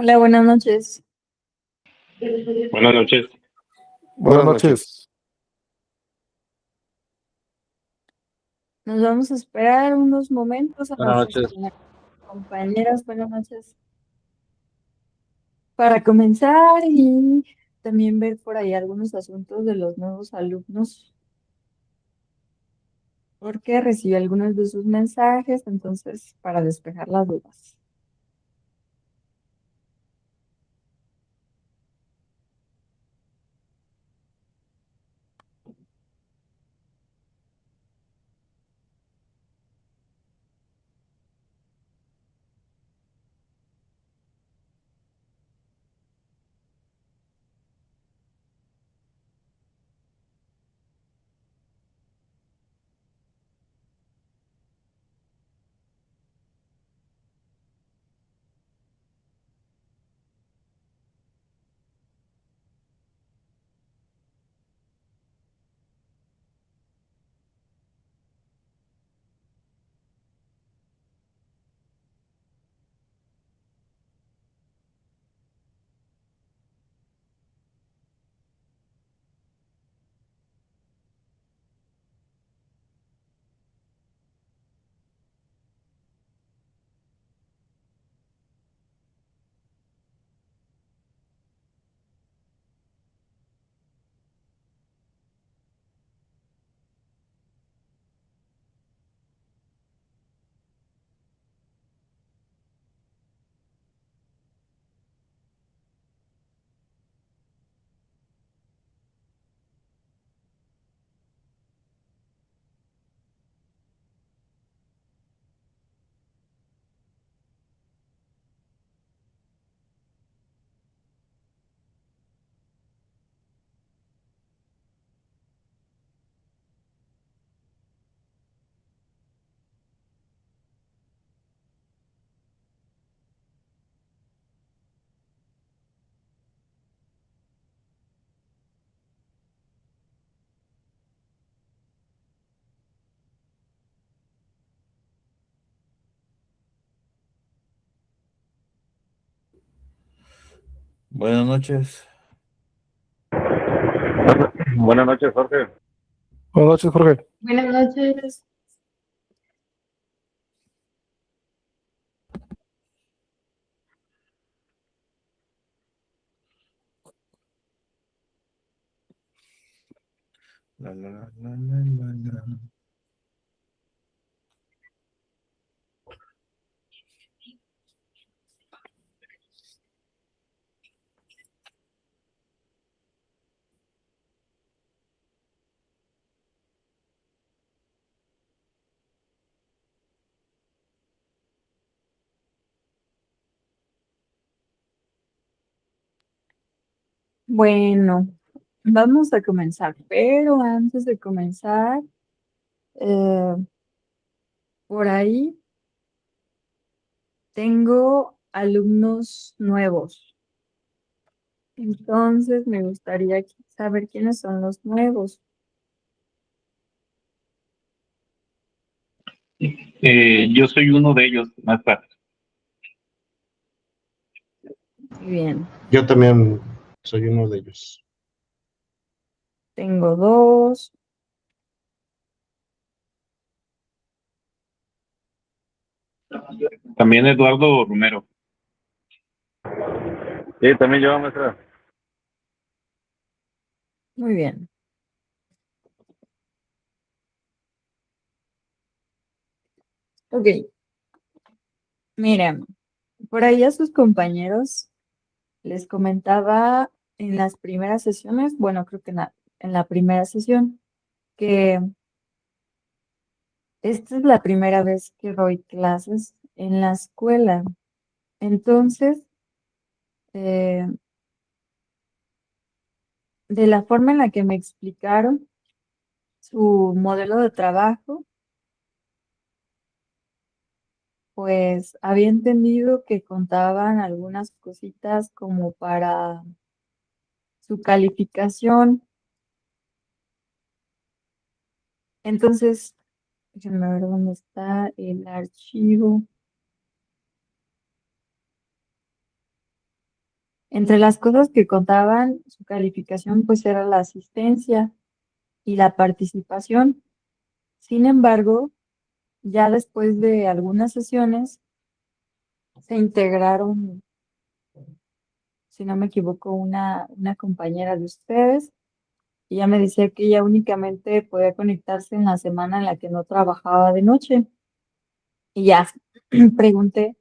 Hola, buenas noches. Buenas noches. Buenas noches. Nos vamos a esperar unos momentos a Buenas nuestras noches. compañeras, buenas noches, para comenzar y también ver por ahí algunos asuntos de los nuevos alumnos, porque recibí algunos de sus mensajes, entonces para despejar las dudas. Buenas noches. Buenas noches, Jorge. Buenas noches, Jorge. Buenas noches. La, la, la, la, la, la. Bueno, vamos a comenzar, pero antes de comenzar, eh, por ahí tengo alumnos nuevos. Entonces, me gustaría saber quiénes son los nuevos. Yo soy uno de ellos, más tarde. Muy bien, Yo también soy uno de ellos. tengo dos. También Eduardo Romero. Sí, también yo, maestra. Muy bien. Ok, miren, por ahí a sus compañeros les comentaba en las primeras sesiones, bueno, creo que en la primera sesión, que esta es la primera vez que doy clases en la escuela. Entonces, eh, de la forma en la que me explicaron su modelo de trabajo, pues había entendido que contaban algunas cositas como para su calificación. Entonces, déjenme ver dónde está el archivo. Entre las cosas que contaban, su calificación pues era la asistencia y la participación. Sin embargo, ya después de algunas sesiones se integraron, si no me equivoco, una compañera de ustedes y ella me decía que ella únicamente podía conectarse en la semana en la que no trabajaba de noche. Y ya pregunté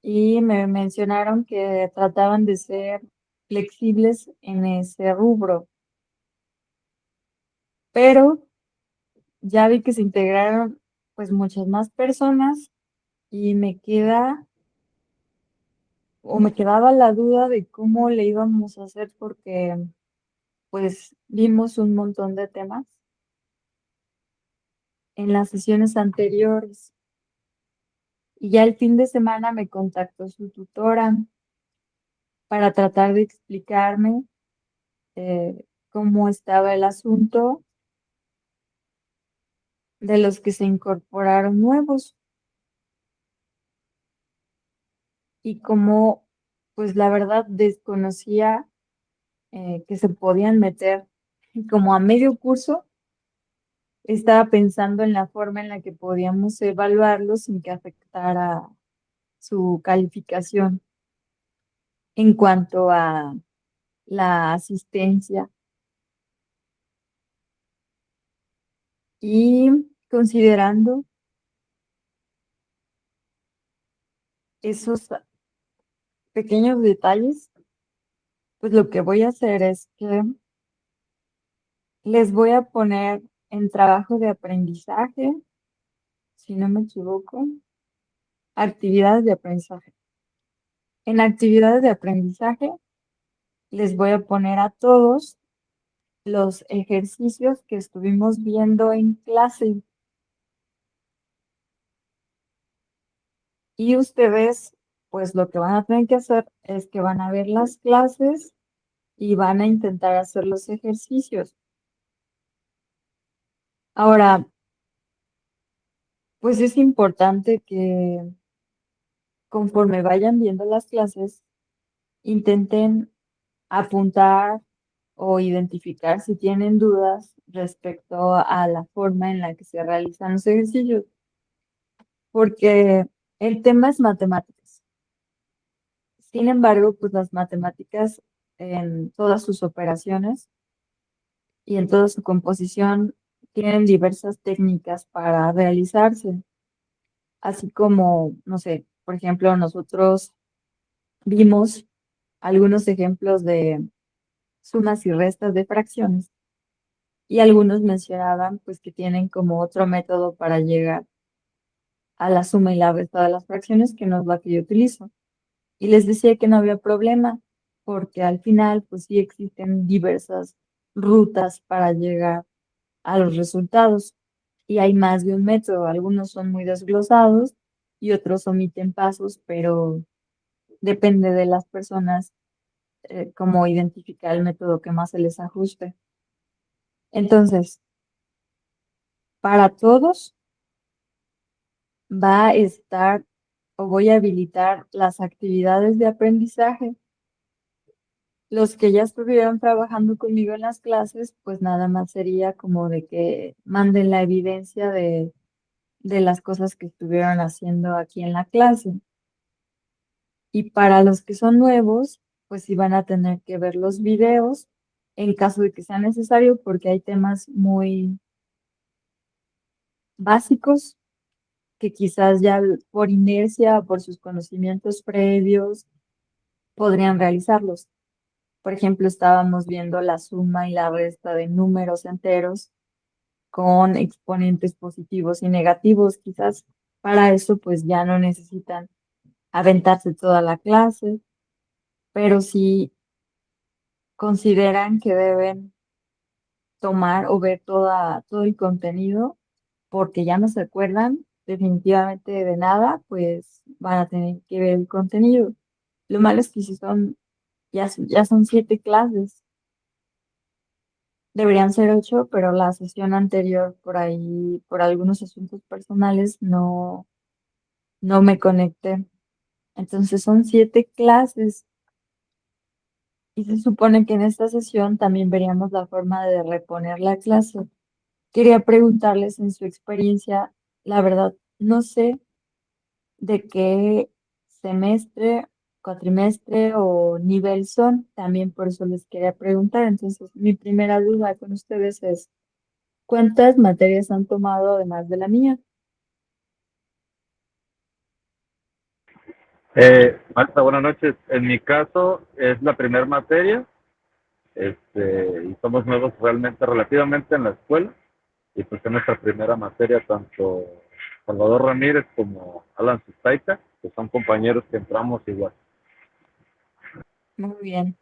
y me mencionaron que trataban de ser flexibles en ese rubro, pero ya vi que se integraron pues muchas más personas y me quedaba la duda de cómo le íbamos a hacer porque pues vimos un montón de temas en las sesiones anteriores y ya el fin de semana me contactó su tutora para tratar de explicarme cómo estaba el asunto de los que se incorporaron nuevos y cómo pues la verdad desconocía que se podían meter como a medio curso. Estaba pensando en la forma en la que podíamos evaluarlos sin que afectara su calificación en cuanto a la asistencia y considerando esos pequeños detalles, pues lo que voy a hacer es que les voy a poner en trabajo de aprendizaje, si no me equivoco, actividades de aprendizaje. En actividades de aprendizaje les voy a poner a todos los ejercicios que estuvimos viendo en clase y ustedes, pues lo que van a tener que hacer es que van a ver las clases y van a intentar hacer los ejercicios. Ahora, pues es importante que conforme vayan viendo las clases, intenten apuntar o identificar si tienen dudas respecto a la forma en la que se realizan los ejercicios, porque el tema es matemáticas. Sin embargo, pues las matemáticas en todas sus operaciones y en toda su composición tienen diversas técnicas para realizarse, así como, no sé, por ejemplo, nosotros vimos algunos ejemplos de sumas y restas de fracciones y algunos mencionaban pues que tienen como otro método para llegar a la suma y la resta de las fracciones que no es la que yo utilizo. Y les decía que no había problema porque al final pues sí existen diversas rutas para llegar a los resultados y hay más de un método. Algunos son muy desglosados y otros omiten pasos, pero depende de las personas cómo identificar el método que más se les ajuste. Entonces, para todos va a estar o voy a habilitar las actividades de aprendizaje. Los que ya estuvieron trabajando conmigo en las clases, pues nada más sería como de que manden la evidencia de las cosas que estuvieron haciendo aquí en la clase. Y para los que son nuevos, pues sí van a tener que ver los videos en caso de que sea necesario, porque hay temas muy básicos que quizás ya por inercia o por sus conocimientos previos podrían realizarlos. Por ejemplo, estábamos viendo la suma y la resta de números enteros con exponentes positivos y negativos. Quizás para eso pues ya no necesitan aventarse toda la clase, pero si consideran que deben tomar o ver todo el contenido porque ya no se acuerdan definitivamente de nada, pues van a tener que ver el contenido. Lo malo es que si son, ya son 7 clases, deberían ser 8, pero la sesión anterior por ahí, por algunos asuntos personales, no me conecté. Entonces son 7 clases y se supone que en esta sesión también veríamos la forma de reponer la clase. Quería preguntarles en su experiencia, la verdad, no sé de qué semestre, cuatrimestre o nivel son, también por eso les quería preguntar. Entonces, mi primera duda con ustedes es, ¿cuántas materias han tomado además de la mía? Marta, buenas noches. En mi caso es la primera materia, y somos nuevos realmente, relativamente en la escuela, y pues es nuestra primera materia tanto Salvador Ramírez como Alan Sustaita, que son compañeros que entramos igual. Muy bien.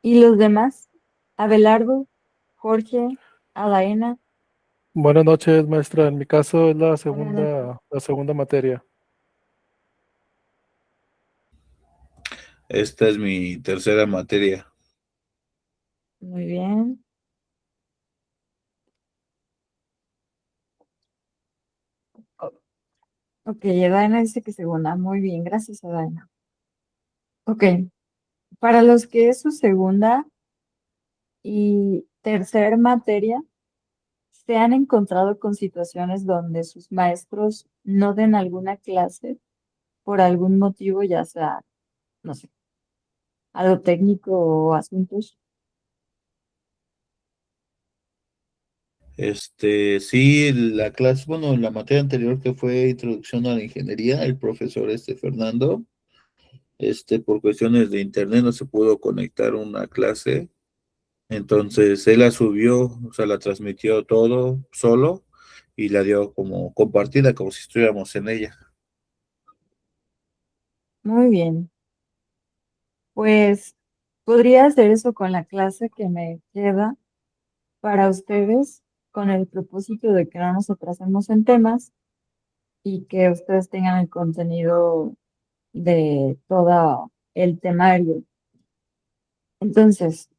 ¿Y los demás? Abelardo, Jorge, Adaena. Buenas noches, maestra. En mi caso es Buenas noches. la segunda materia. Esta es mi tercera materia. Muy bien. O- ok, Adaena dice que segunda. Muy bien, gracias, Adaena. Ok, para los que es su segunda y tercer materia, ¿se han encontrado con situaciones donde sus maestros no den alguna clase por algún motivo, ya sea, no sé, algo técnico o asuntos? Sí, la clase, bueno, la materia anterior que fue Introducción a la Ingeniería, el profesor Fernando, por cuestiones de internet no se pudo conectar una clase, entonces él la subió, o sea, la transmitió todo solo y la dio como compartida, como si estuviéramos en ella. Muy bien, pues podría hacer eso con la clase que me queda para ustedes, con el propósito de que no nos atrasemos en temas y que ustedes tengan el contenido de todo el temario. Entonces,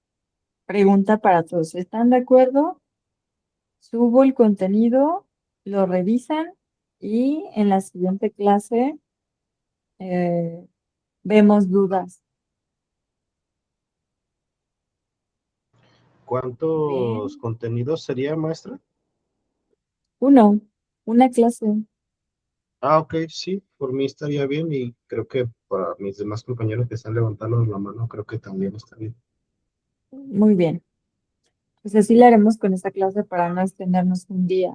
pregunta para todos. ¿Están de acuerdo? Subo el contenido, lo revisan y en la siguiente clase eh, vemos dudas. ¿Cuántos Bien. contenidos sería, maestra? Uno, una clase. Ah, ok, sí, por mí estaría bien y creo que para mis demás compañeros que están levantando la mano, creo que también está bien. Muy bien. Pues así lo haremos con esta clase para no extendernos un día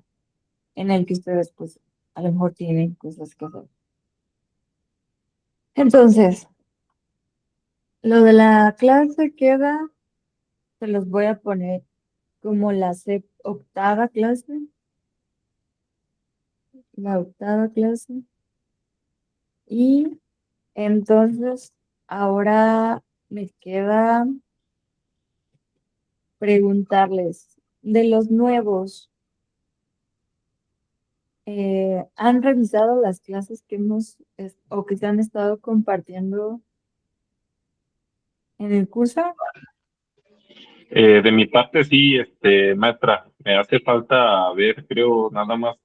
en el que ustedes, pues, a lo mejor tienen cosas que hacer. Entonces, lo de la clase queda, se los voy a poner como la octava clase, la octava clase. Y entonces, ahora me queda preguntarles de los nuevos. ¿Han revisado las clases que o que se han estado compartiendo en el curso? De mi parte, sí, maestra, me hace falta ver, creo, nada más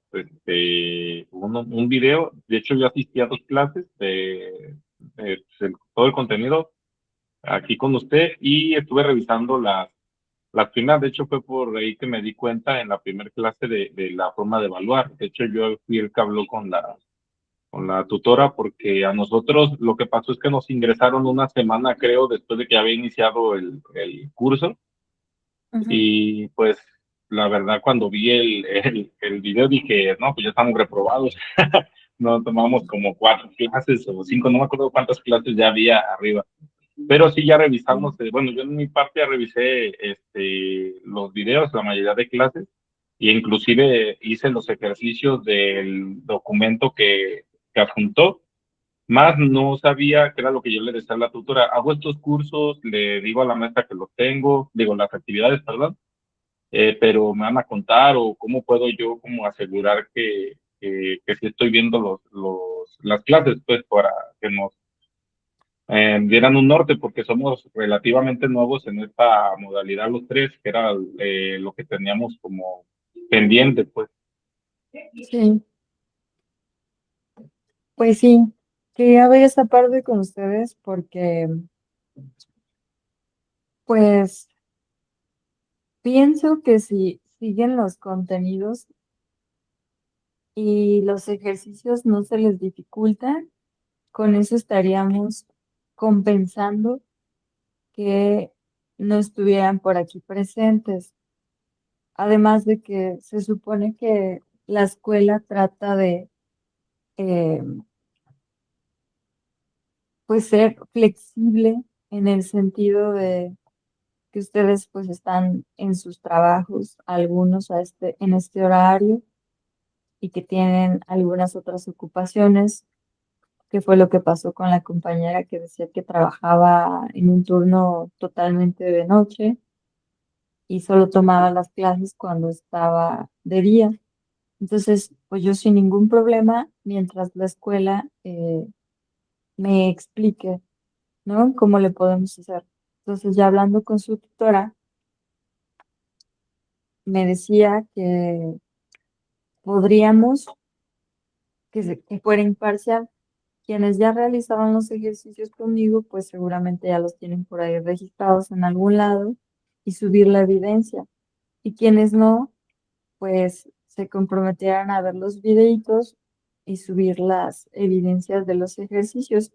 un video. De hecho, yo asistí a dos clases de todo el contenido aquí con usted y estuve revisando las primeras. De hecho, fue por ahí que me di cuenta en la primera clase de la forma de evaluar. De hecho, yo fui el que habló con la tutora porque a nosotros lo que pasó es que nos ingresaron una semana, creo, después de que había iniciado el curso. Ujú. Y pues la verdad cuando vi el video dije, no, pues ya estamos reprobados. No tomamos como 4 clases o 5, no me acuerdo cuántas clases ya había arriba. Pero sí ya revisamos, Sí. bueno, yo en mi parte ya revisé los videos, la mayoría de clases, e inclusive hice los ejercicios del documento que adjuntó, más no sabía qué era lo que yo le decía a la tutora. Hago estos cursos, le digo a la maestra que los tengo, digo las actividades, perdón, pero me van a contar o cómo puedo yo como asegurar que sí estoy viendo las clases, pues para que nos dieran un norte, porque somos relativamente nuevos en esta modalidad los tres, que era lo que teníamos como pendiente, pues. Sí, pues sí, quería ver esta parte con ustedes porque Pues pienso que si siguen los contenidos y los ejercicios no se les dificultan, con eso estaríamos compensando que no estuvieran por aquí presentes. Además de que se supone que la escuela trata de eh, pues ser flexible en el sentido de que ustedes pues están en sus trabajos, algunos en este horario y que tienen algunas otras ocupaciones, que fue lo que pasó con la compañera que decía que trabajaba en un turno totalmente de noche y solo tomaba las clases cuando estaba de día. Entonces, pues yo sin ningún problema, mientras la escuela me explique, ¿no? ¿Cómo le podemos hacer? Entonces, ya hablando con su tutora, me decía que podríamos que fuera imparcial. Quienes ya realizaban los ejercicios conmigo, pues seguramente ya los tienen por ahí registrados en algún lado y subir la evidencia. Y quienes no, pues se comprometieran a ver los videitos y subir las evidencias de los ejercicios.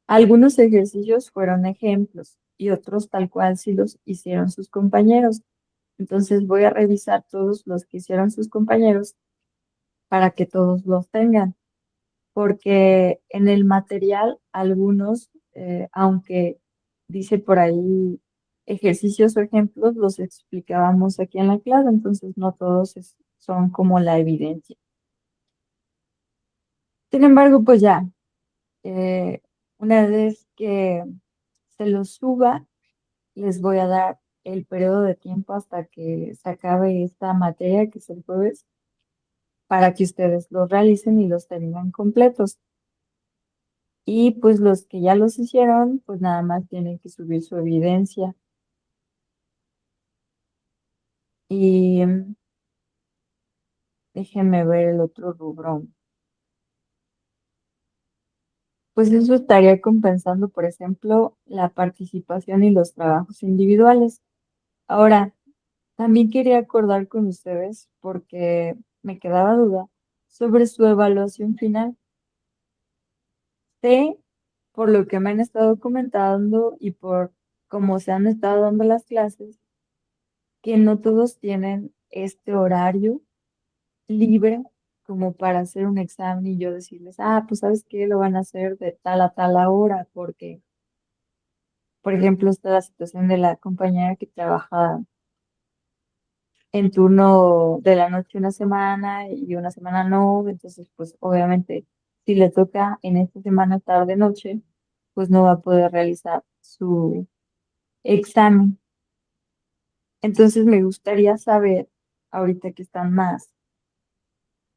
Algunos ejercicios fueron ejemplos y otros tal cual sí los hicieron sus compañeros. Entonces voy a revisar todos los que hicieron sus compañeros para que todos los tengan, porque en el material algunos, aunque dice por ahí ejercicios o ejemplos, los explicábamos aquí en la clase, entonces no todos son como la evidencia. Sin embargo, pues ya, eh, una vez que se los suba, les voy a dar el periodo de tiempo hasta que se acabe esta materia, que es el jueves, para que ustedes los realicen y los tengan completos. Y pues los que ya los hicieron, pues nada más tienen que subir su evidencia. Y déjenme ver el otro rubro. Pues eso estaría compensando, por ejemplo, la participación y los trabajos individuales. Ahora, también quería acordar con ustedes, porque me quedaba duda, sobre su evaluación final. Sé, por lo que me han estado comentando y por cómo se han estado dando las clases, que no todos tienen este horario libre como para hacer un examen y yo decirles, pues sabes qué, lo van a hacer de tal a tal hora, porque, por ejemplo, está la situación de la compañera que trabaja en turno de la noche una semana y una semana no, entonces pues obviamente si le toca en esta semana tarde noche, pues no va a poder realizar su examen. Entonces me gustaría saber, ahorita que están más,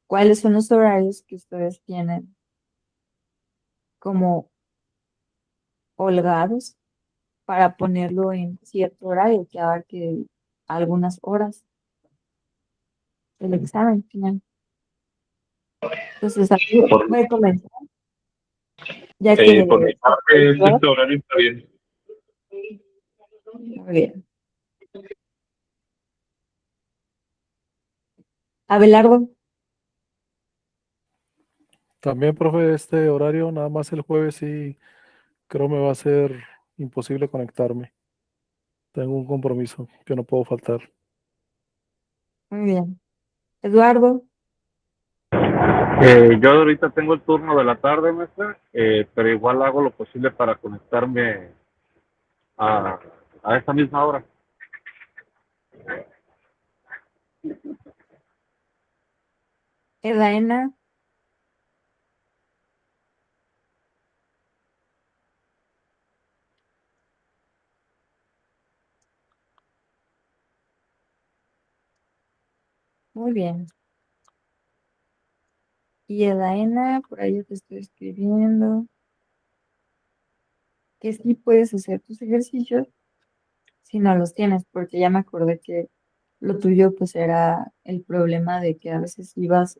cuáles son los horarios que ustedes tienen como holgados para ponerlo en cierto horario que abarque algunas horas del examen final. Entonces, aquí Por, voy a comenzar, ya que por mi parte, este horario está bien. muy bien. Abelardo, También, profe, este horario, nada más el jueves sí creo me va a ser imposible conectarme. Tengo un compromiso que no puedo faltar. muy bien. Eduardo, Yo ahorita tengo el turno de la tarde, maestra, pero igual hago lo posible para conectarme a, a esta misma hora. Edaena, muy bien. Y Edaena, por ahí yo te estoy escribiendo que sí puedes hacer tus ejercicios si no los tienes, porque ya me acordé que lo tuyo pues era el problema de que a veces ibas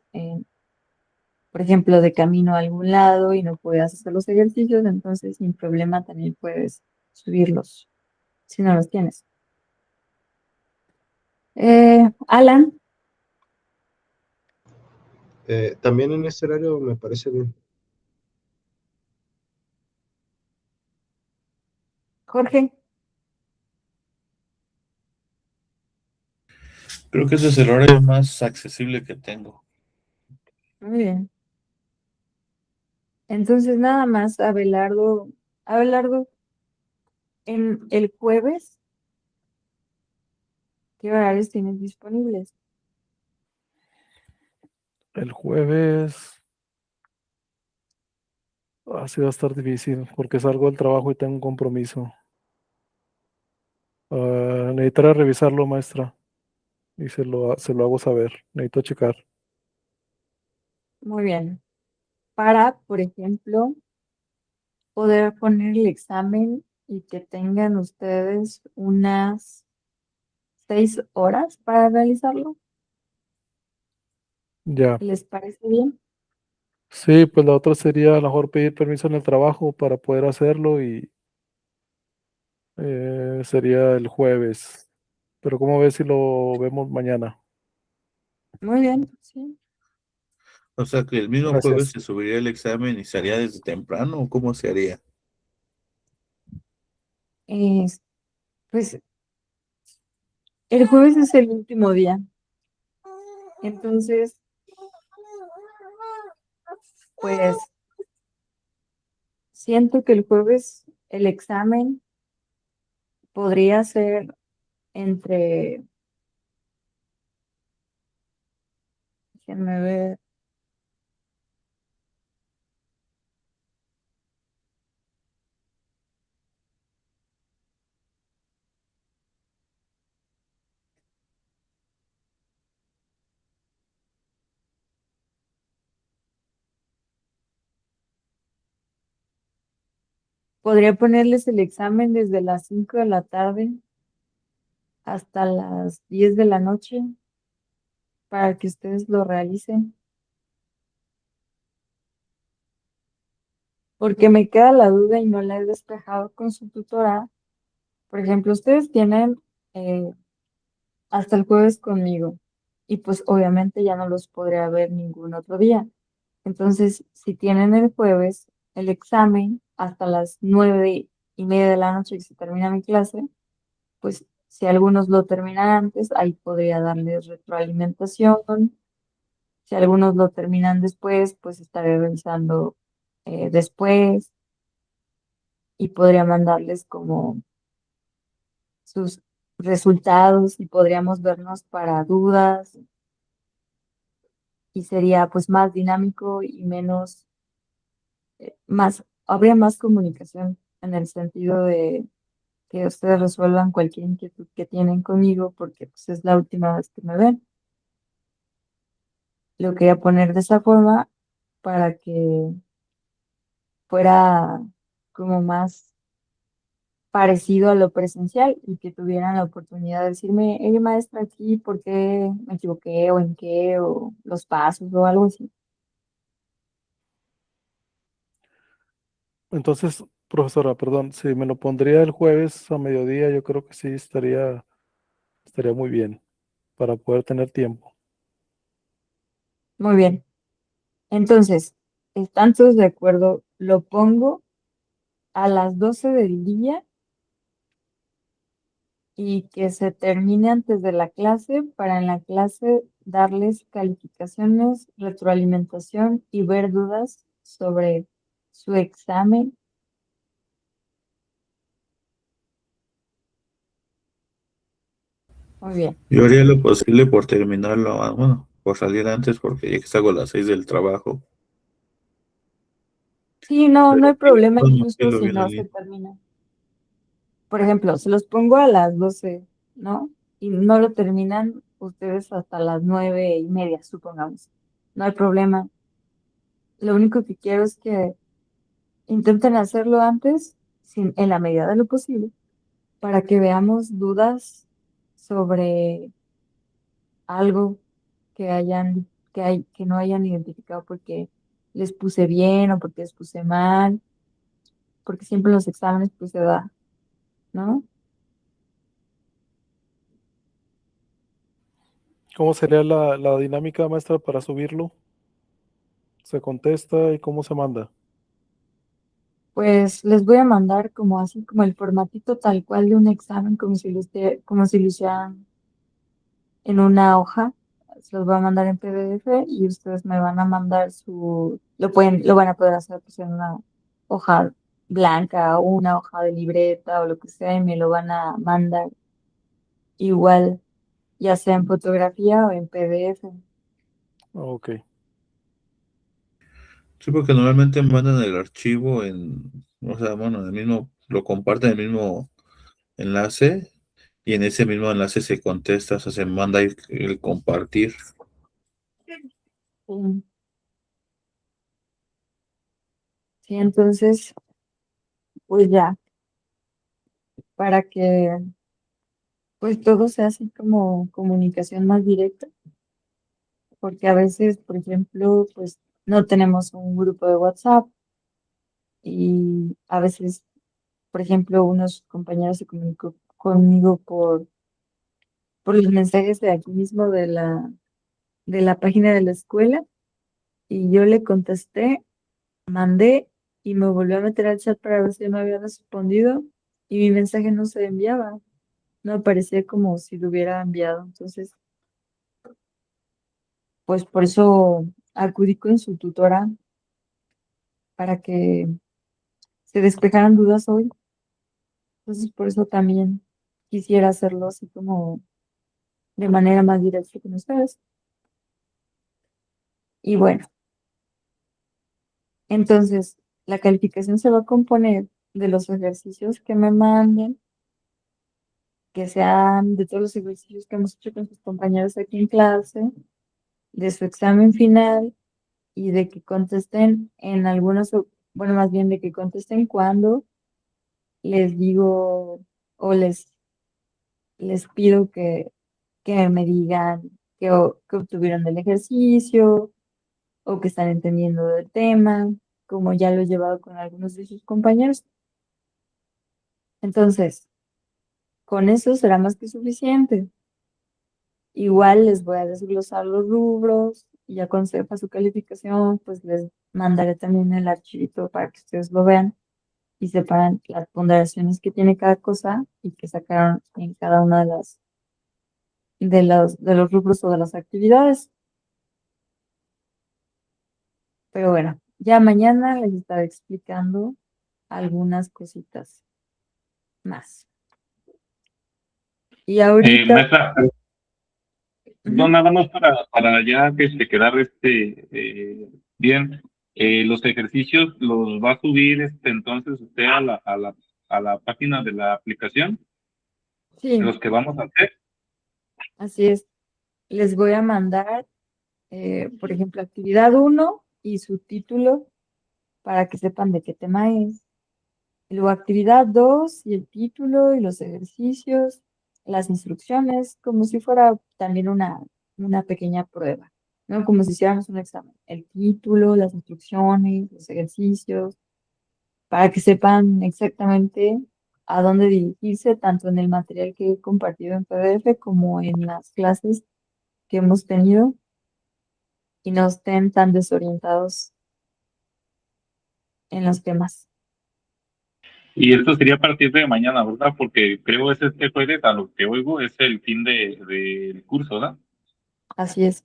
por ejemplo, de camino a algún lado y no podías hacer los ejercicios, entonces sin problema también puedes subirlos si no los tienes. Alan, También en este horario me parece bien. Jorge, Creo que ese es el horario más accesible que tengo. muy bien. Entonces nada más, Abelardo, en el jueves, ¿qué horarios tienes disponibles? El jueves así va a estar difícil porque salgo del trabajo y tengo un compromiso. Necesitaré revisarlo, maestra, y se lo hago saber. Necesito checar. Muy bien. Para, por ejemplo, poder poner el examen y que tengan ustedes unas 6 horas para realizarlo. Ya. ¿Les parece bien? Sí, pues la otra sería a lo mejor pedir permiso en el trabajo para poder hacerlo y sería el jueves. Pero ¿cómo ves si lo vemos mañana? Muy bien, sí. O sea que el mismo jueves Gracias. se subiría el examen y se haría desde temprano, ¿o cómo se haría? Es- pues el jueves es el último día. Entonces, pues siento que el jueves el examen podría ser entre, déjenme ver, podría ponerles el examen desde las 5 de la tarde hasta las 10 de la noche para que ustedes lo realicen. Porque me queda la duda y no la he despejado con su tutora. Por ejemplo, ustedes tienen eh, hasta el jueves conmigo y pues obviamente ya no los podré ver ningún otro día. Entonces, si tienen el jueves el examen hasta las 9:30 de la noche que se termina mi clase, pues si algunos lo terminan antes, ahí podría darles retroalimentación. Si algunos lo terminan después, pues estaré revisando después y podría mandarles como sus resultados y podríamos vernos para dudas y sería pues más dinámico y menos, habría más comunicación en el sentido de que ustedes resuelvan cualquier inquietud que tienen conmigo porque pues es la última vez que me ven. Lo quería poner de esa forma para que fuera como más parecido a lo presencial y que tuvieran la oportunidad de decirme, maestra, aquí, ¿por qué me equivoqué o en qué o los pasos o algo así? Entonces, profesora, perdón, si me lo pondría el jueves a mediodía, yo creo que sí estaría muy bien para poder tener tiempo. Muy bien. Entonces, ¿están todos de acuerdo? Lo pongo a las 12 del día y que se termine antes de la clase para en la clase darles calificaciones, retroalimentación y ver dudas sobre su examen. Muy bien. Yo haría lo posible por terminarlo, bueno, por salir antes porque ya que salgo a las 6 del trabajo. Sí, no, no Pero hay sí, problema bueno, sí incluso lo si vi en la no se línea. termina. Por ejemplo, se los pongo a las 12, ¿no? Y no lo terminan ustedes hasta las 9:30, supongamos. No hay problema. Lo único que quiero es que intenten hacerlo antes, en la medida de lo posible, para que veamos dudas sobre algo que no hayan identificado porque les puse bien o porque les puse mal, porque siempre en los exámenes pues se da, ¿no? ¿Cómo sería la dinámica, maestra, para subirlo? ¿Se contesta y cómo se manda? Pues les voy a mandar como así, como el formatito tal cual de un examen, como si lo hicieran en una hoja. Se los voy a mandar en PDF y ustedes me van a mandar lo van a poder hacer pues en una hoja blanca o una hoja de libreta o lo que sea y me lo van a mandar igual, ya sea en fotografía o en PDF. Ok. Sí, porque normalmente mandan el archivo o sea, bueno, en el mismo, lo comparten en el mismo enlace y en ese mismo enlace se contesta, o sea, se manda el compartir. Sí, sí, entonces, pues ya, para que pues todo sea así como comunicación más directa, porque a veces, por ejemplo, pues no tenemos un grupo de WhatsApp y a veces, por ejemplo, unos compañeros se comunicó conmigo por los mensajes de aquí mismo de la página de la escuela y yo le contesté, mandé y me volvió a meter al chat para ver si me había respondido y mi mensaje no se enviaba, no aparecía como si lo hubiera enviado. Entonces, pues por eso acudí con su tutora para que se despejaran dudas hoy. Entonces, por eso también quisiera hacerlo así como de manera más directa con ustedes. Y bueno, entonces la calificación se va a componer de los ejercicios que me manden, que sean de todos los ejercicios que hemos hecho con sus compañeros aquí en clase, de su examen final y de que contesten en bueno, más bien de que contesten cuando les digo o les pido que me digan que obtuvieron del ejercicio o que están entendiendo del tema, como ya lo he llevado con algunos de sus compañeros. Entonces, con eso será más que suficiente. Igual les voy a desglosar los rubros y ya cuando sepa su calificación, pues les mandaré también el archivito para que ustedes lo vean y sepan las ponderaciones que tiene cada cosa y que sacaron en cada una de los rubros o de las actividades. Pero bueno, ya mañana les estaré explicando algunas cositas más. Y ahorita, Maestra, no, ujú, nada más para ya que se quedar bien, los ejercicios los va a subir entonces usted a la página de la aplicación, de sí, los que vamos a hacer. así es. Les voy a mandar, por ejemplo, actividad uno y su título para que sepan de qué tema es. Y luego actividad 2 y el título y los ejercicios, las instrucciones, como si fuera también una pequeña prueba, ¿no? Como si hiciéramos un examen. El título, las instrucciones, los ejercicios, para que sepan exactamente a dónde dirigirse, tanto en el material que he compartido en PDF como en las clases que hemos tenido y no estén tan desorientados en los temas. Y esto sería a partir de mañana, ¿verdad? Porque creo es este jueves, a lo que oigo, es el fin del curso, ¿verdad? Así es,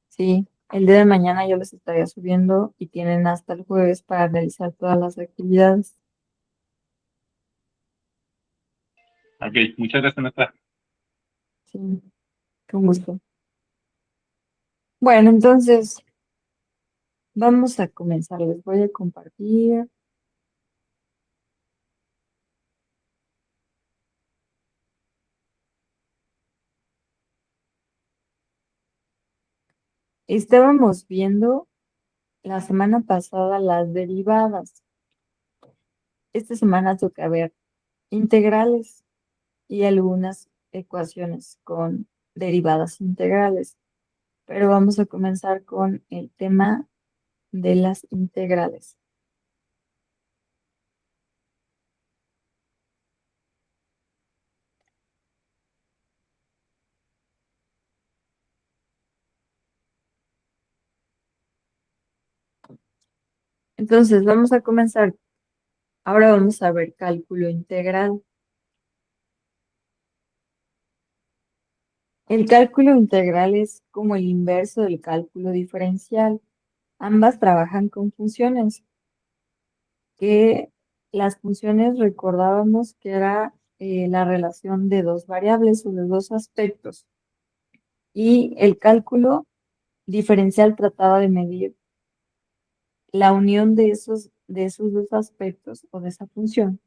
sí. El día de mañana yo les estaría subiendo y tienen hasta el jueves para realizar todas las actividades. Ok, muchas gracias, maestra. Sí, con gusto. Bueno, entonces vamos a comenzar. Les voy a compartir. Estábamos viendo la semana pasada las derivadas. Esta semana toca ver integrales y algunas ecuaciones con derivadas integrales. Pero vamos a comenzar con el tema de las integrales. Entonces, vamos a comenzar. Ahora vamos a ver cálculo integral. El cálculo integral es como el inverso del cálculo diferencial. Ambas trabajan con funciones, que las funciones recordábamos que era la relación de dos variables o de dos aspectos. Y el cálculo diferencial trataba de medir la unión de esos dos aspectos o de esa función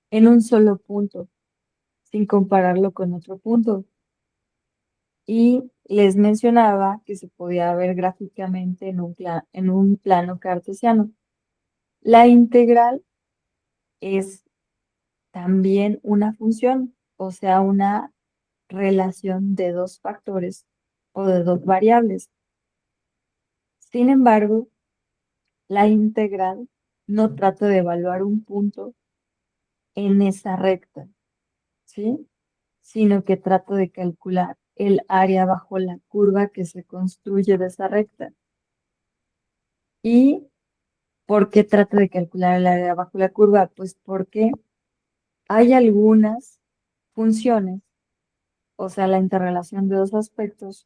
en un solo punto, sin compararlo con otro punto. Y les mencionaba que se podía ver gráficamente en un plano cartesiano. La integral es también una función, o sea, una relación de dos factores o de dos variables. Sin embargo, la integral no trata de evaluar un punto en esa recta, ¿sí? Sino que trata de calcular el área bajo la curva que se construye de esa recta. ¿Y por qué trata de calcular el área bajo la curva? Pues porque hay algunas funciones, o sea, la interrelación de dos aspectos,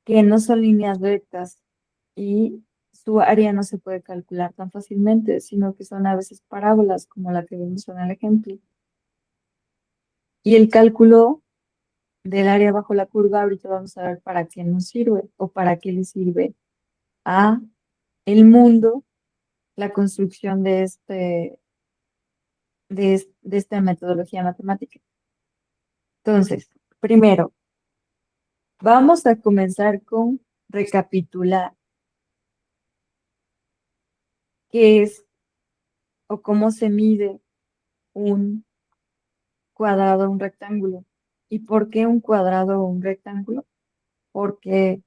que no son líneas rectas y su área no se puede calcular tan fácilmente, sino que son a veces parábolas, como la que vemos en el ejemplo. Y el cálculo del área bajo la curva, ahorita vamos a ver para qué nos sirve o para qué le sirve a el mundo la construcción de esta metodología matemática. Entonces, primero, vamos a comenzar con recapitular qué es o cómo se mide un cuadrado o un rectángulo. ¿Y por qué un cuadrado o un rectángulo? Porque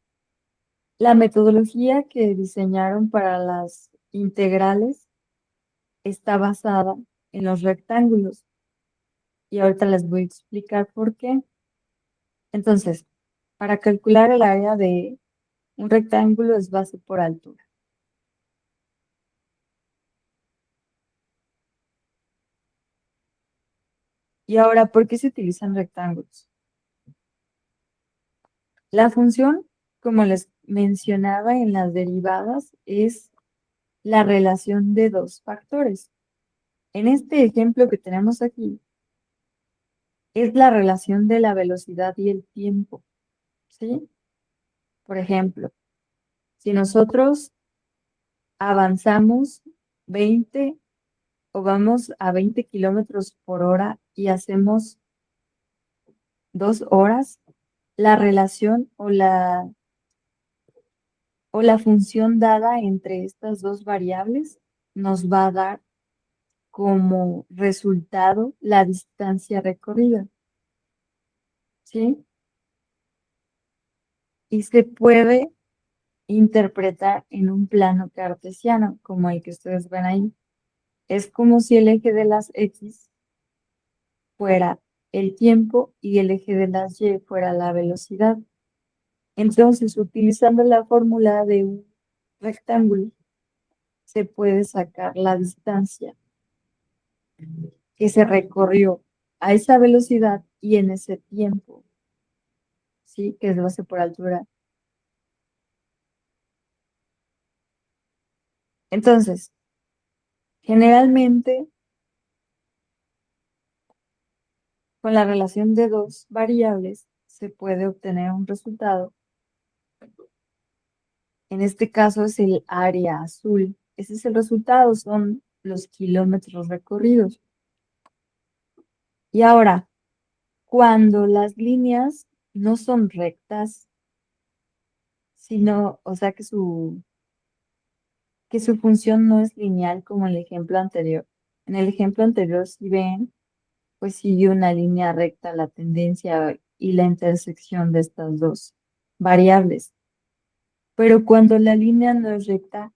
la metodología que diseñaron para las integrales está basada en los rectángulos. Y ahorita les voy a explicar por qué. Entonces, para calcular el área de un rectángulo es base por altura. Y ahora, ¿por qué se utilizan rectángulos? La función, como les mencionaba en las derivadas, es la relación de dos factores. En este ejemplo que tenemos aquí, es la relación de la velocidad y el tiempo, ¿sí? Por ejemplo, si nosotros avanzamos 20 o vamos a 20 kilómetros por hora y hacemos 2 horas, la relación o la función dada entre estas dos variables nos va a dar como resultado la distancia recorrida, ¿sí? Y se puede interpretar en un plano cartesiano, como el que ustedes ven ahí. Es como si el eje de las X fuera el tiempo y el eje de las Y fuera la velocidad. Entonces, utilizando la fórmula de un rectángulo, se puede sacar la distancia que se recorrió a esa velocidad y en ese tiempo, ¿sí? Que es base por altura. Entonces, generalmente, con la relación de dos variables, se puede obtener un resultado. En este caso es el área azul. Ese es el resultado, son los kilómetros recorridos. Y ahora, cuando las líneas no son rectas, sino, o sea, que su función no es lineal como en el ejemplo anterior. En el ejemplo anterior, si ven, pues sigue una línea recta la tendencia y la intersección de estas dos variables. Pero cuando la línea no es recta,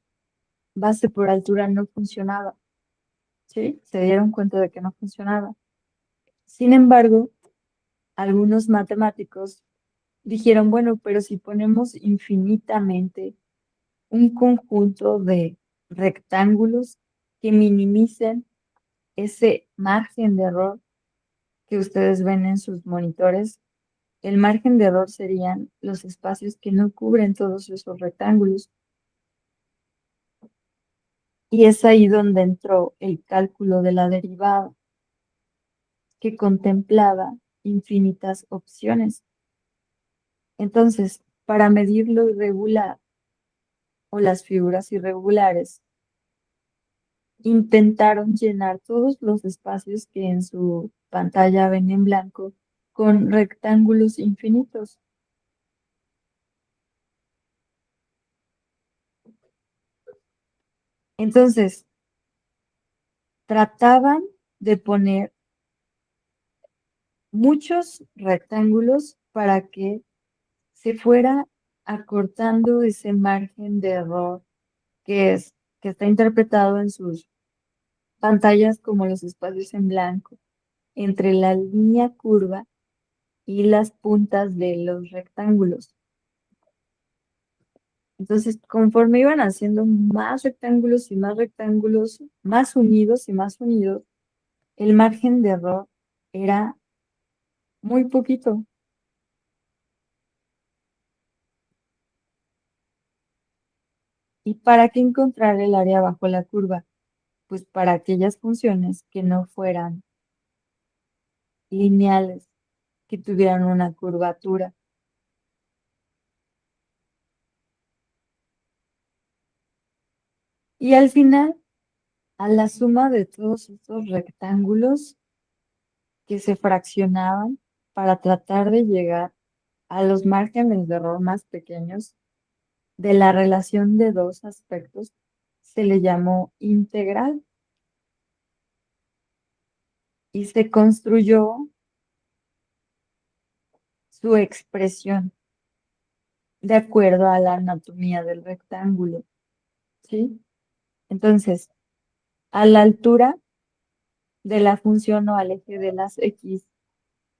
base por altura no funcionaba. ¿Sí? Se dieron cuenta de que no funcionaba. Sin embargo, algunos matemáticos dijeron, bueno, pero si ponemos infinitamente un conjunto de rectángulos que minimicen ese margen de error que ustedes ven en sus monitores. El margen de error serían los espacios que no cubren todos esos rectángulos. Y es ahí donde entró el cálculo de la derivada, que contemplaba infinitas opciones. Entonces, para medir lo irregular o las figuras irregulares, intentaron llenar todos los espacios que en su pantalla ven en blanco con rectángulos infinitos. Entonces, trataban de poner muchos rectángulos para que se fuera acortando ese margen de error que está interpretado en sus pantallas como los espacios en blanco entre la línea curva y las puntas de los rectángulos. Entonces, conforme iban haciendo más rectángulos y más rectángulos, más unidos y más unidos, el margen de error era muy poquito. ¿Y para qué encontrar el área bajo la curva? Pues para aquellas funciones que no fueran lineales, que tuvieran una curvatura. Y al final, a la suma de todos estos rectángulos que se fraccionaban para tratar de llegar a los márgenes de error más pequeños de la relación de dos aspectos, se le llamó integral y se construyó su expresión de acuerdo a la anatomía del rectángulo, ¿sí? Entonces, a la altura de la función o al eje de las x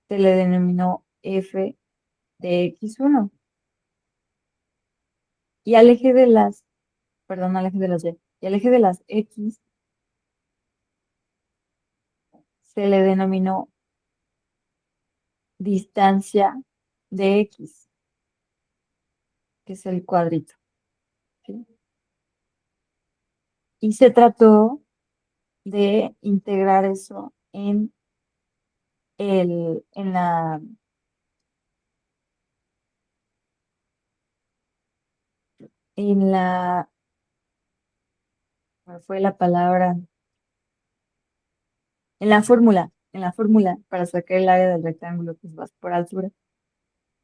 se le denominó f de x1 y al eje de las, perdón, al eje de las y, y al eje de las x se le denominó distancia de x, que es el cuadrito, ¿sí? Y se trató de integrar eso el, en la, en la, ¿cuál fue la palabra? En la fórmula para sacar el área del rectángulo, pues vas por altura,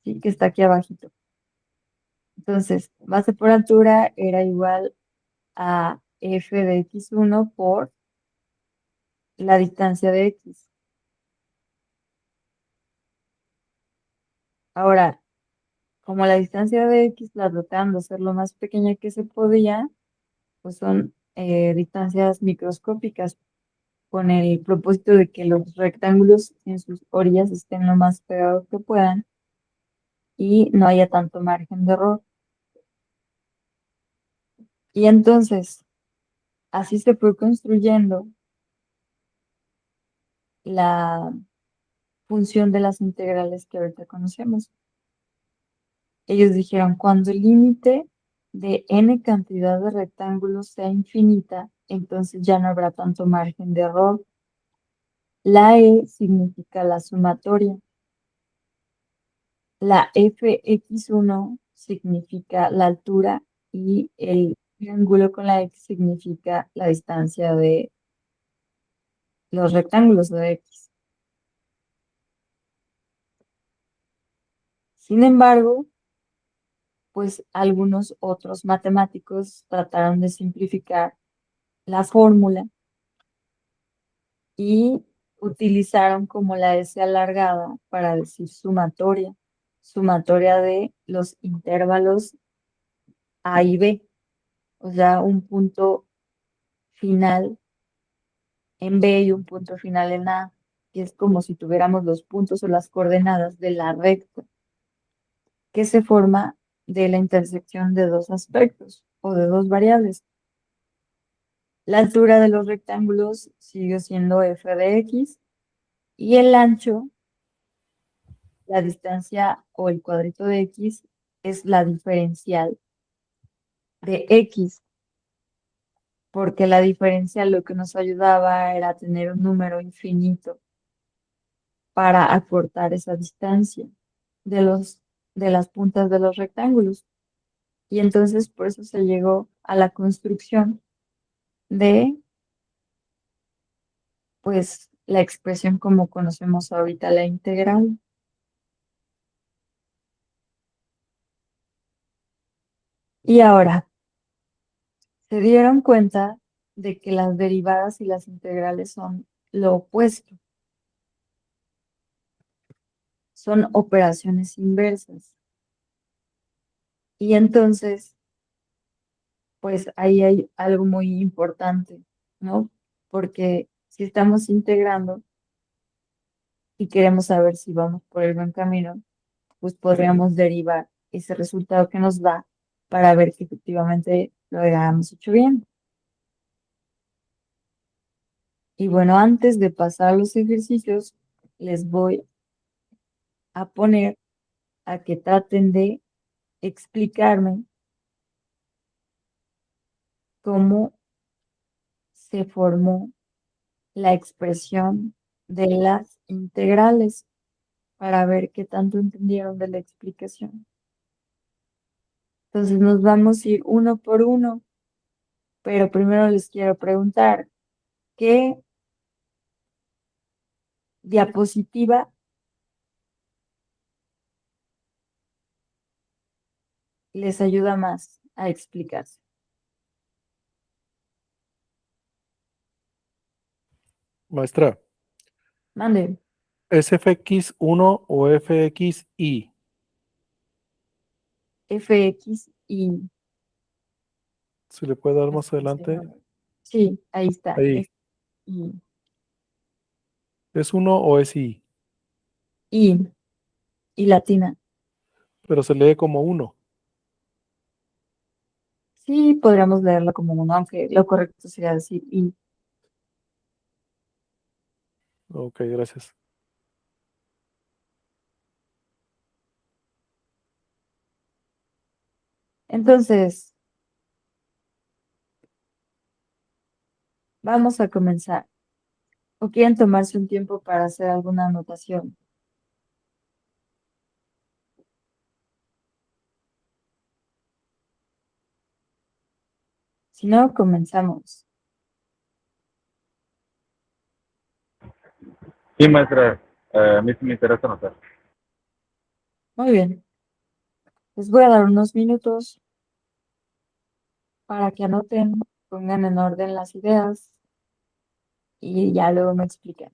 ¿sí? Que está aquí abajito. Entonces, base por altura era igual a f de x1 por la distancia de x. Ahora, como la distancia de x la trataban de hacer lo más pequeña que se podía, pues son distancias microscópicas con el propósito de que los rectángulos en sus orillas estén lo más pegados que puedan y no haya tanto margen de error. Y entonces, así se fue construyendo la función de las integrales que ahorita conocemos. Ellos dijeron, cuando el límite de n cantidad de rectángulos sea infinita, entonces ya no habrá tanto margen de error. La e significa la sumatoria. La fx1 significa la altura y el triángulo con la x significa la distancia de los rectángulos de x. Sin embargo, pues algunos otros matemáticos trataron de simplificar la fórmula y utilizaron como la S alargada para decir sumatoria de los intervalos A y B, o sea, un punto final en B y un punto final en A, que es como si tuviéramos los puntos o las coordenadas de la recta que se forma de la intersección de dos aspectos, o de dos variables. La altura de los rectángulos sigue siendo f de x y el ancho, la distancia o el cuadrito de x, es la diferencial de x, porque la diferencial lo que nos ayudaba era tener un número infinito para acortar esa distancia de de las puntas de los rectángulos. Y entonces por eso se llegó a la construcción de, pues, la expresión como conocemos ahorita, la integral. Y ahora, se dieron cuenta de que las derivadas y las integrales son lo opuesto, son operaciones inversas. Y entonces, pues ahí hay algo muy importante, ¿no? Porque si estamos integrando y queremos saber si vamos por el buen camino, pues podríamos derivar ese resultado que nos da para ver que efectivamente lo hayamos hecho bien. Y bueno, antes de pasar los ejercicios, les voy a poner a que traten de explicarme cómo se formó la expresión de las integrales para ver qué tanto entendieron de la explicación. Entonces nos vamos a ir uno por uno, pero primero les quiero preguntar, ¿qué diapositiva les ayuda más a explicarse? Maestra, Mande, ¿es fx1 o fxy? fx y ¿Se le puede dar más especie, adelante? ¿no? Sí, ahí está. Ahí. Y, ¿Es 1 o es y? y, y latina. Pero se lee como 1. Sí, podríamos leerlo como uno, aunque lo correcto sería decir y. Ok, gracias. Entonces, vamos a comenzar. ¿O quieren tomarse un tiempo para hacer alguna anotación? Si no, comenzamos. Sí, maestra, a mí sí me interesa anotar. Muy bien. Les voy a dar unos minutos para que anoten, pongan en orden las ideas y ya luego me expliquen.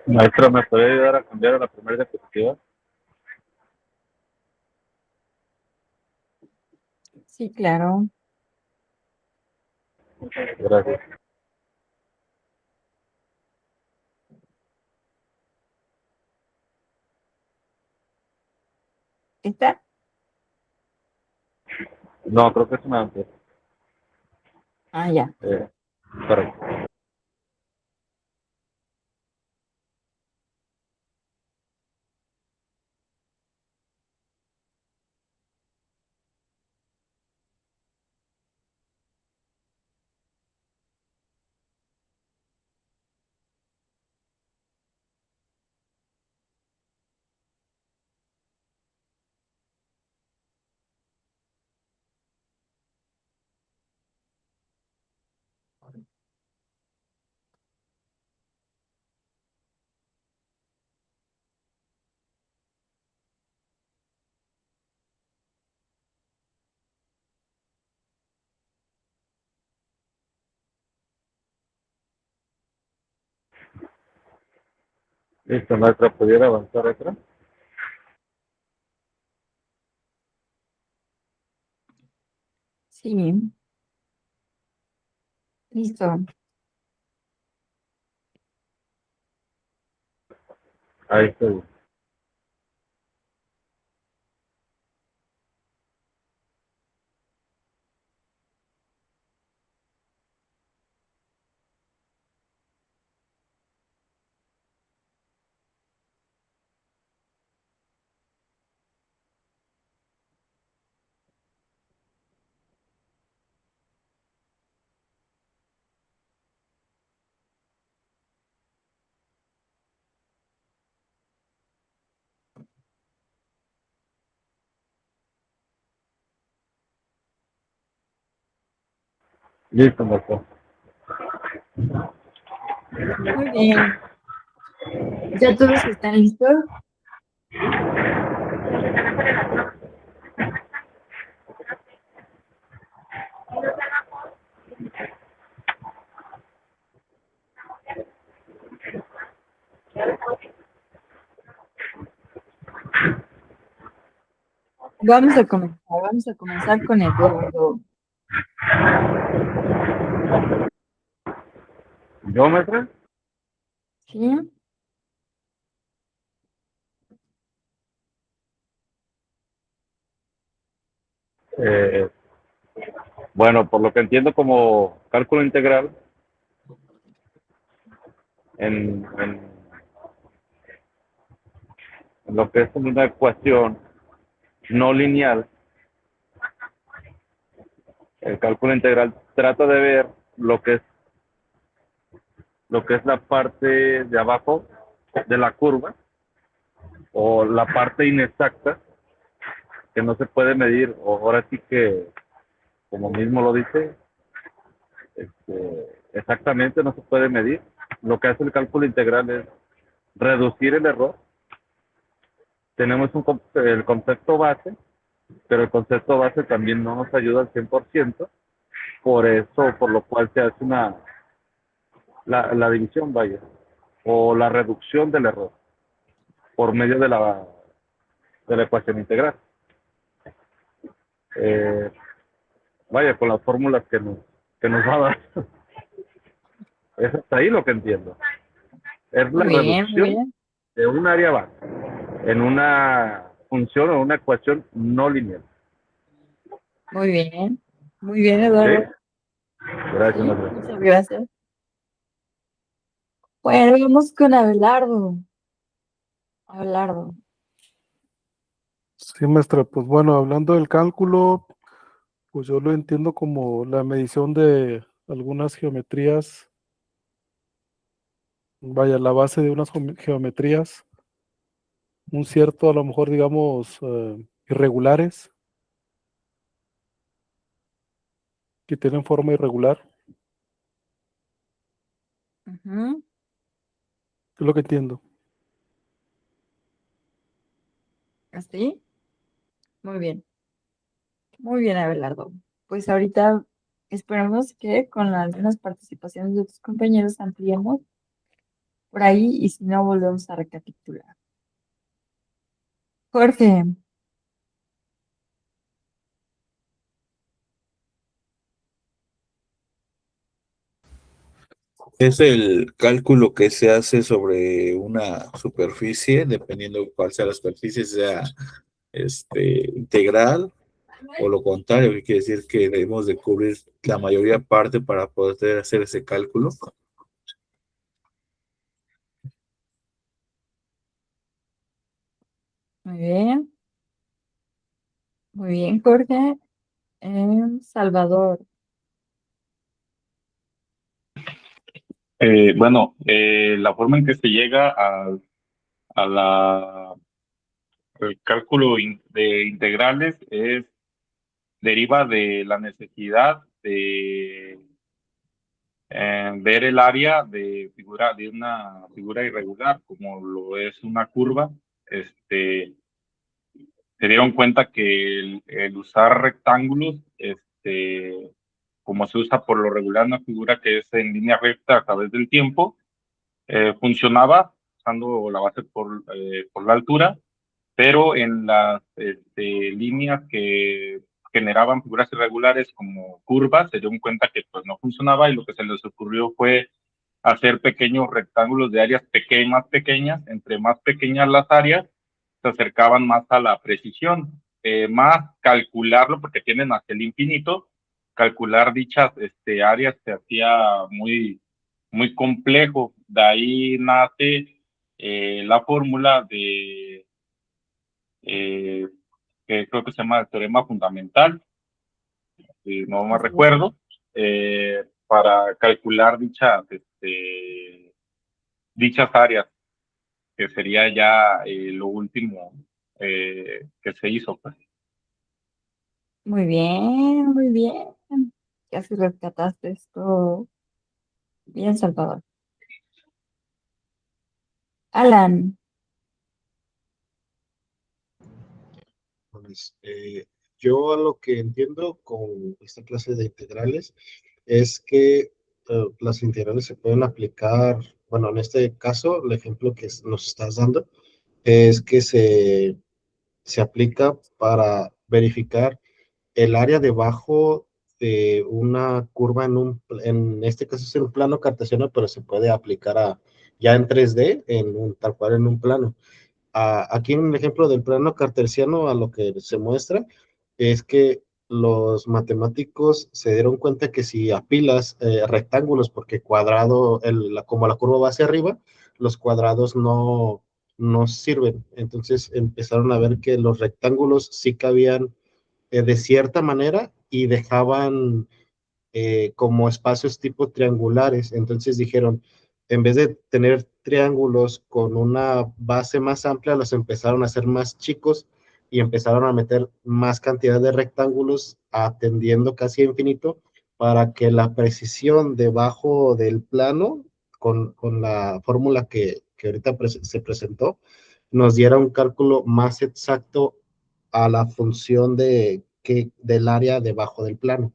Maestro, ¿me puede ayudar a cambiar a la primera diapositiva? Sí, claro. Gracias. ¿Está? No, creo que es una antes. Ah, ya. Correcto. Listo, maestra, ¿pudiera avanzar otra? Sí. Listo. Ahí estoy. Listo, maestra. Muy bien. ¿Ya todos están listos? Vamos a comenzar con Eduardo. ¿Yo, maestra? ¿Sí? Eh, bueno, por lo que entiendo como cálculo integral, en lo que es una ecuación no lineal, el cálculo integral trata de ver lo que es la parte de abajo de la curva o la parte inexacta que no se puede medir, o ahora sí que, como mismo lo dice, exactamente no se puede medir. Lo que hace el cálculo integral es reducir el error. Tenemos el concepto base, pero el concepto base también no nos ayuda al 100%, por eso, por lo cual se hace la división, vaya, o la reducción del error por medio de la ecuación integral. Eh, vaya, con las fórmulas que nos va a dar. Es hasta ahí lo que entiendo. Es la Muy bien, muy reducción bien. de un área base en una función o una ecuación no lineal. Muy bien. Muy bien, ¿Sí? Eduardo. Gracias, Sí, maestra. muchas gracias. Bueno, vamos con Abelardo. Abelardo. Sí, maestra, pues bueno, hablando del cálculo, pues yo lo entiendo como la medición de algunas geometrías, vaya, la base de unas geometrías, un cierto, a lo mejor digamos, irregulares, que tienen forma irregular, Ujú. es lo que entiendo. ¿Así? Muy bien. Muy bien, Abelardo. Pues ahorita esperamos que con las mismas participaciones de tus compañeros ampliemos por ahí y si no, volvemos a recapitular. Jorge, Es el cálculo que se hace sobre una superficie, dependiendo cuál sea la superficie, sea integral o lo contrario, que quiere decir que debemos de cubrir la mayoría parte para poder hacer ese cálculo. muy bien. Muy bien, Jorge. Salvador. Bueno, la forma en que se llega a el cálculo de integrales deriva de la necesidad de ver el área de una figura irregular, como lo es una curva. Se dieron cuenta que el usar rectángulos, como se usa por lo regular una figura que es en línea recta a través del tiempo, funcionaba usando la base por la altura, pero en las líneas que generaban figuras irregulares como curvas, se dieron cuenta que pues no funcionaba y lo que se les ocurrió fue hacer pequeños rectángulos de áreas más pequeñas. Entre más pequeñas las áreas, se acercaban más a la precisión, más calcularlo, porque tienen hasta el infinito, calcular dichas áreas se hacía muy complejo. De ahí nace la fórmula eh, que creo que se llama el teorema fundamental, si no me Así es. recuerdo, para calcular dichas áreas, que sería ya lo último que se hizo. Pues. Muy bien, muy bien. Casi rescataste esto. Bien, Salvador. Alan. Pues, yo a lo que entiendo con esta clase de integrales es que las integrales se pueden aplicar, bueno, en este caso, el ejemplo que nos estás dando es que se aplica para verificar el área debajo de una curva en este caso es en un plano cartesiano, pero se puede aplicar ya en 3D, tal cual en un plano. Aquí en el ejemplo del plano cartesiano, a lo que se muestra es que los matemáticos se dieron cuenta que si apilas rectángulos, porque cuadrado, como la curva va hacia arriba, los cuadrados no sirven. Entonces empezaron a ver que los rectángulos sí cabían de cierta manera y dejaban como espacios tipo triangulares. Entonces dijeron, en vez de tener triángulos con una base más amplia, los empezaron a hacer más chicos y empezaron a meter más cantidad de rectángulos atendiendo casi a infinito para que la precisión debajo del plano, con la fórmula que ahorita se presentó, nos diera un cálculo más exacto a la función del área debajo del plano.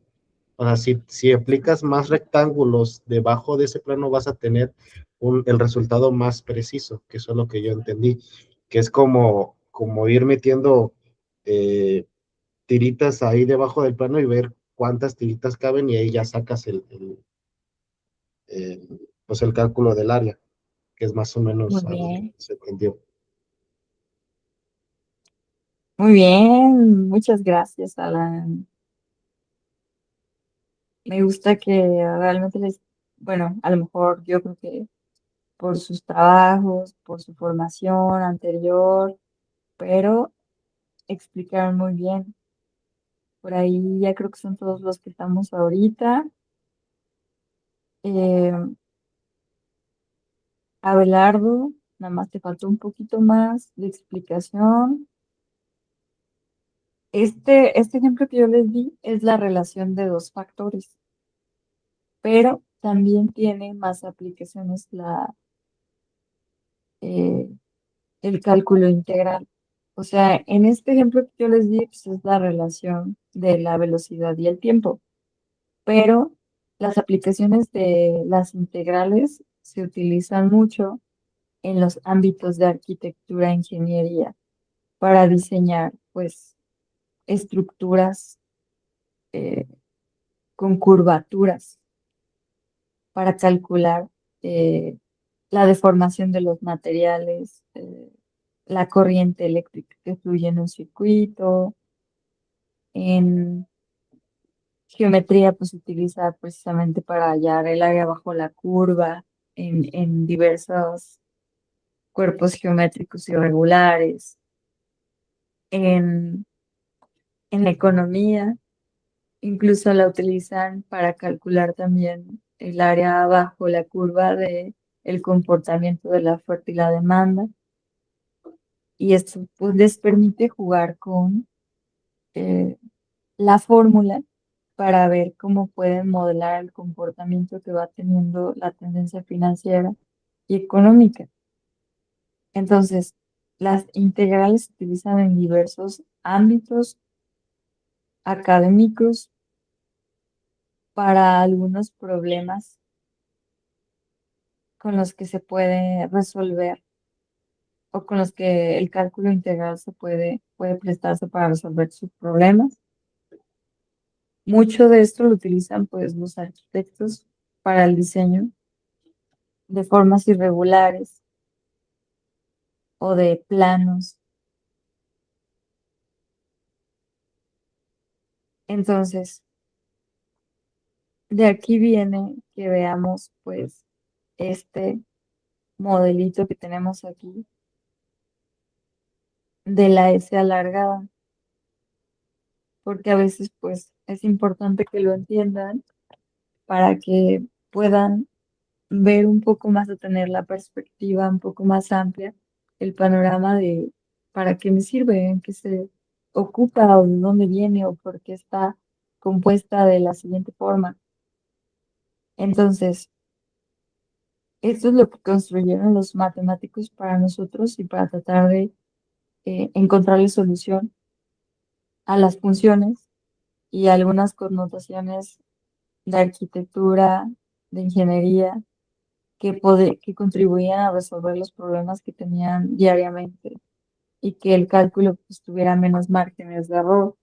O sea, si aplicas más rectángulos debajo de ese plano, vas a tener el resultado más preciso, que eso es lo que yo entendí, que es como ir metiendo eh, tiritas ahí debajo del plano y ver cuántas tiritas caben y ahí ya sacas pues el cálculo del área, que es más o Muy menos a lo que bien. se entendió. Muy bien. Muchas gracias, Alan. Me gusta que realmente bueno, a lo mejor yo creo que por sus trabajos, por su formación anterior, pero explicaron muy bien. Por ahí ya creo que son todos los que estamos ahorita. Eh, Abelardo, nada más te faltó un poquito más de explicación. Este ejemplo que yo les di es la relación de dos factores, pero también tiene más aplicaciones eh, el cálculo integral. O sea, en este ejemplo que yo les di, pues es la relación de la velocidad y el tiempo, pero las aplicaciones de las integrales se utilizan mucho en los ámbitos de arquitectura e ingeniería para diseñar, pues, estructuras con curvaturas para calcular la deformación de los materiales, la corriente eléctrica que fluye en un circuito. En geometría, pues se utiliza precisamente para hallar el área bajo la curva en diversos cuerpos geométricos irregulares. En, en economía, incluso la utilizan para calcular también el área bajo la curva de el comportamiento de la oferta y la demanda. Y esto pues, les permite jugar con eh, la fórmula para ver cómo pueden modelar el comportamiento que va teniendo la tendencia financiera y económica. Entonces, las integrales se utilizan en diversos ámbitos académicos para algunos problemas con los que se puede resolver o con los que el cálculo integral puede prestarse para resolver sus problemas. Mucho de esto lo utilizan pues los arquitectos para el diseño de formas irregulares o de planos. Entonces, de aquí viene que veamos pues este modelito que tenemos aquí de la S alargada, porque a veces pues es importante que lo entiendan para que puedan ver un poco más o tener la perspectiva un poco más amplia, el panorama de para qué me sirve, en qué se ocupa o de dónde viene o por qué está compuesta de la siguiente forma. Entonces, esto es lo que construyeron los matemáticos para nosotros y para tratar de encontrarle solución a las funciones y algunas connotaciones de arquitectura, de ingeniería, que contribuían a resolver los problemas que tenían diariamente y que el cálculo pues, tuviera menos márgenes de error,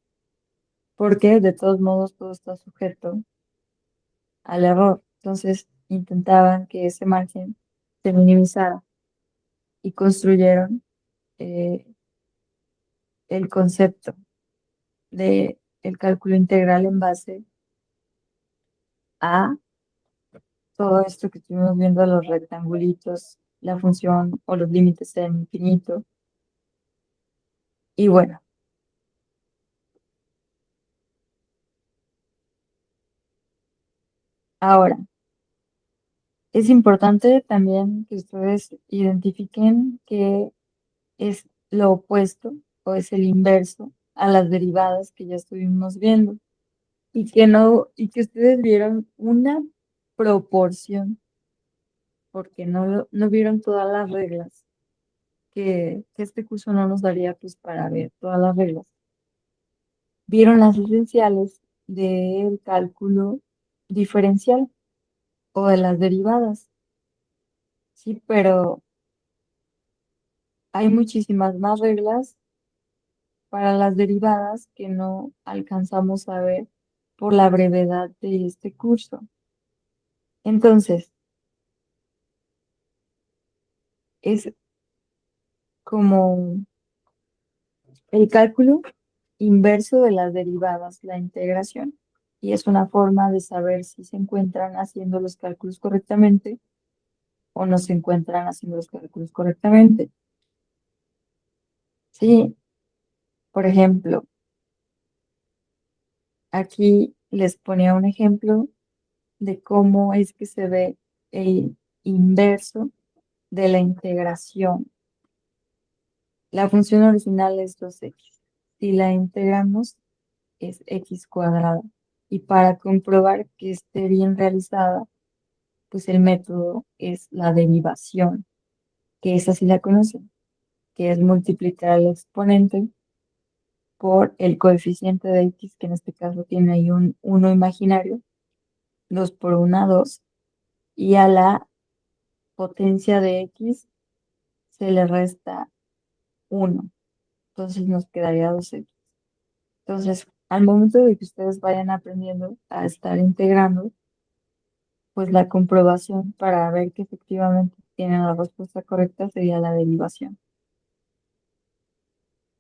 porque de todos modos todo está sujeto al error. Entonces intentaban que ese margen se minimizara y construyeron eh, el concepto de el cálculo integral en base a todo esto que estuvimos viendo, los rectangulitos, la función o los límites en infinito. Y bueno, ahora, es importante también que ustedes identifiquen qué es lo opuesto o es el inverso a las derivadas que ya estuvimos viendo y que no, y que ustedes vieron una proporción, porque no vieron todas las reglas, que este curso no nos daría pues para ver todas las reglas. Vieron las esenciales del cálculo diferencial o de las derivadas, sí, pero hay muchísimas más reglas para las derivadas que no alcanzamos a ver por la brevedad de este curso. Entonces, es como el cálculo inverso de las derivadas, la integración, y es una forma de saber si se encuentran haciendo los cálculos correctamente o no se encuentran haciendo los cálculos correctamente. Sí, por ejemplo, aquí les ponía un ejemplo de cómo es que se ve el inverso de la integración. La función original es 2x. Si la integramos, es x cuadrado. Y para comprobar que esté bien realizada, pues el método es la derivación, que esa sí la conocen, que es multiplicar el exponente por el coeficiente de x, que en este caso tiene ahí un 1 imaginario, 2 por 1, 2, y a la potencia de x se le resta 1. Entonces nos quedaría 2x. Entonces, al momento de que ustedes vayan aprendiendo a estar integrando, pues la comprobación para ver que efectivamente tienen la respuesta correcta sería la derivación.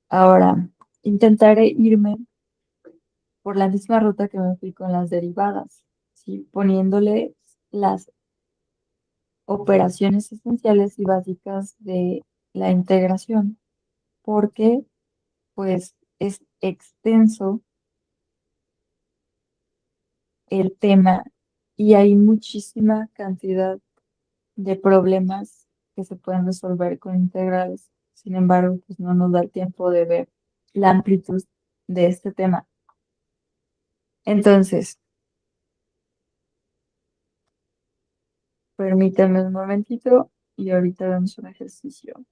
Ahora, intentaré irme por la misma ruta que me fui con las derivadas, ¿sí? Poniéndole las operaciones esenciales y básicas de la integración, porque pues es extenso el tema y hay muchísima cantidad de problemas que se pueden resolver con integrales. Sin embargo, pues no nos da el tiempo de ver la amplitud de este tema. Entonces, permítanme un momentito y ahorita vemos un ejercicio.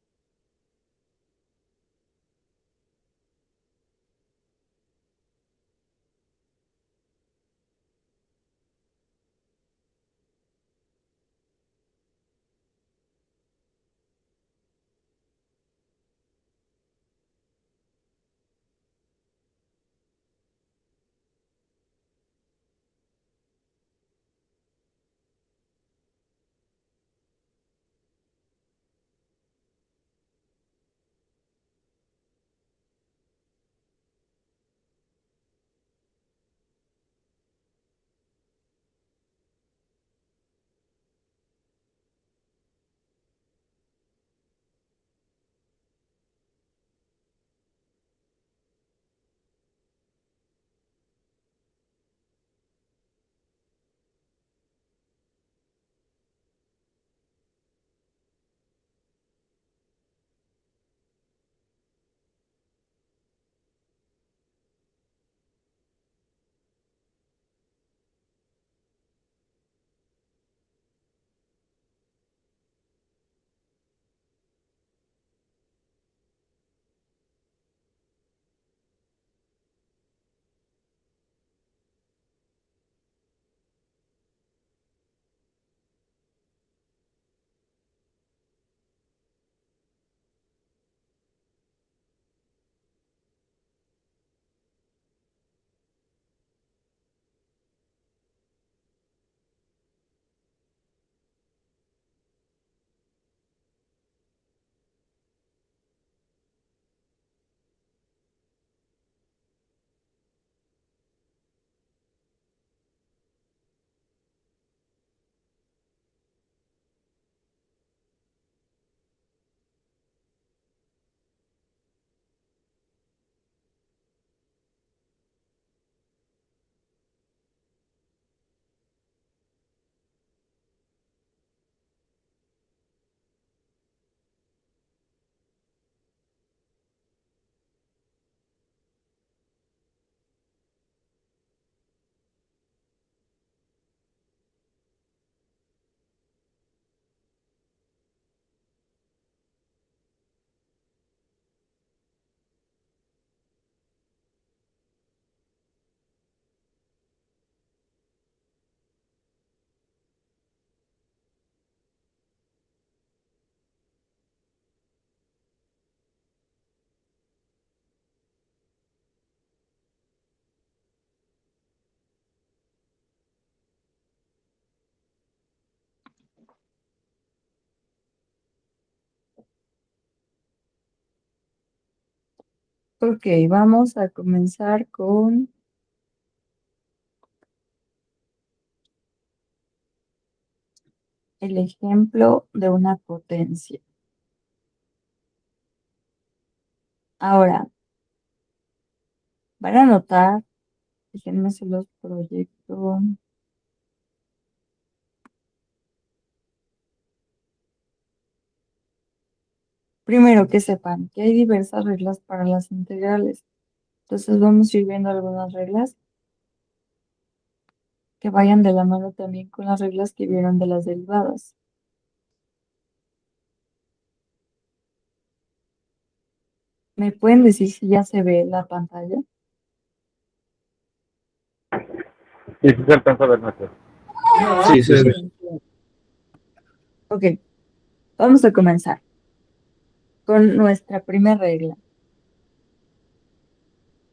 Ok, vamos a comenzar con el ejemplo de una potencia. Ahora, van a notar, déjenme se los proyecto. Primero que sepan que hay diversas reglas para las integrales. Entonces vamos a ir viendo algunas reglas que vayan de la mano también con las reglas que vieron de las derivadas. ¿Me pueden decir si ya se ve la pantalla? Sí, sí se alcanza a ver mejor. Sí, se ve. Ok, vamos a comenzar. con nuestra primera regla.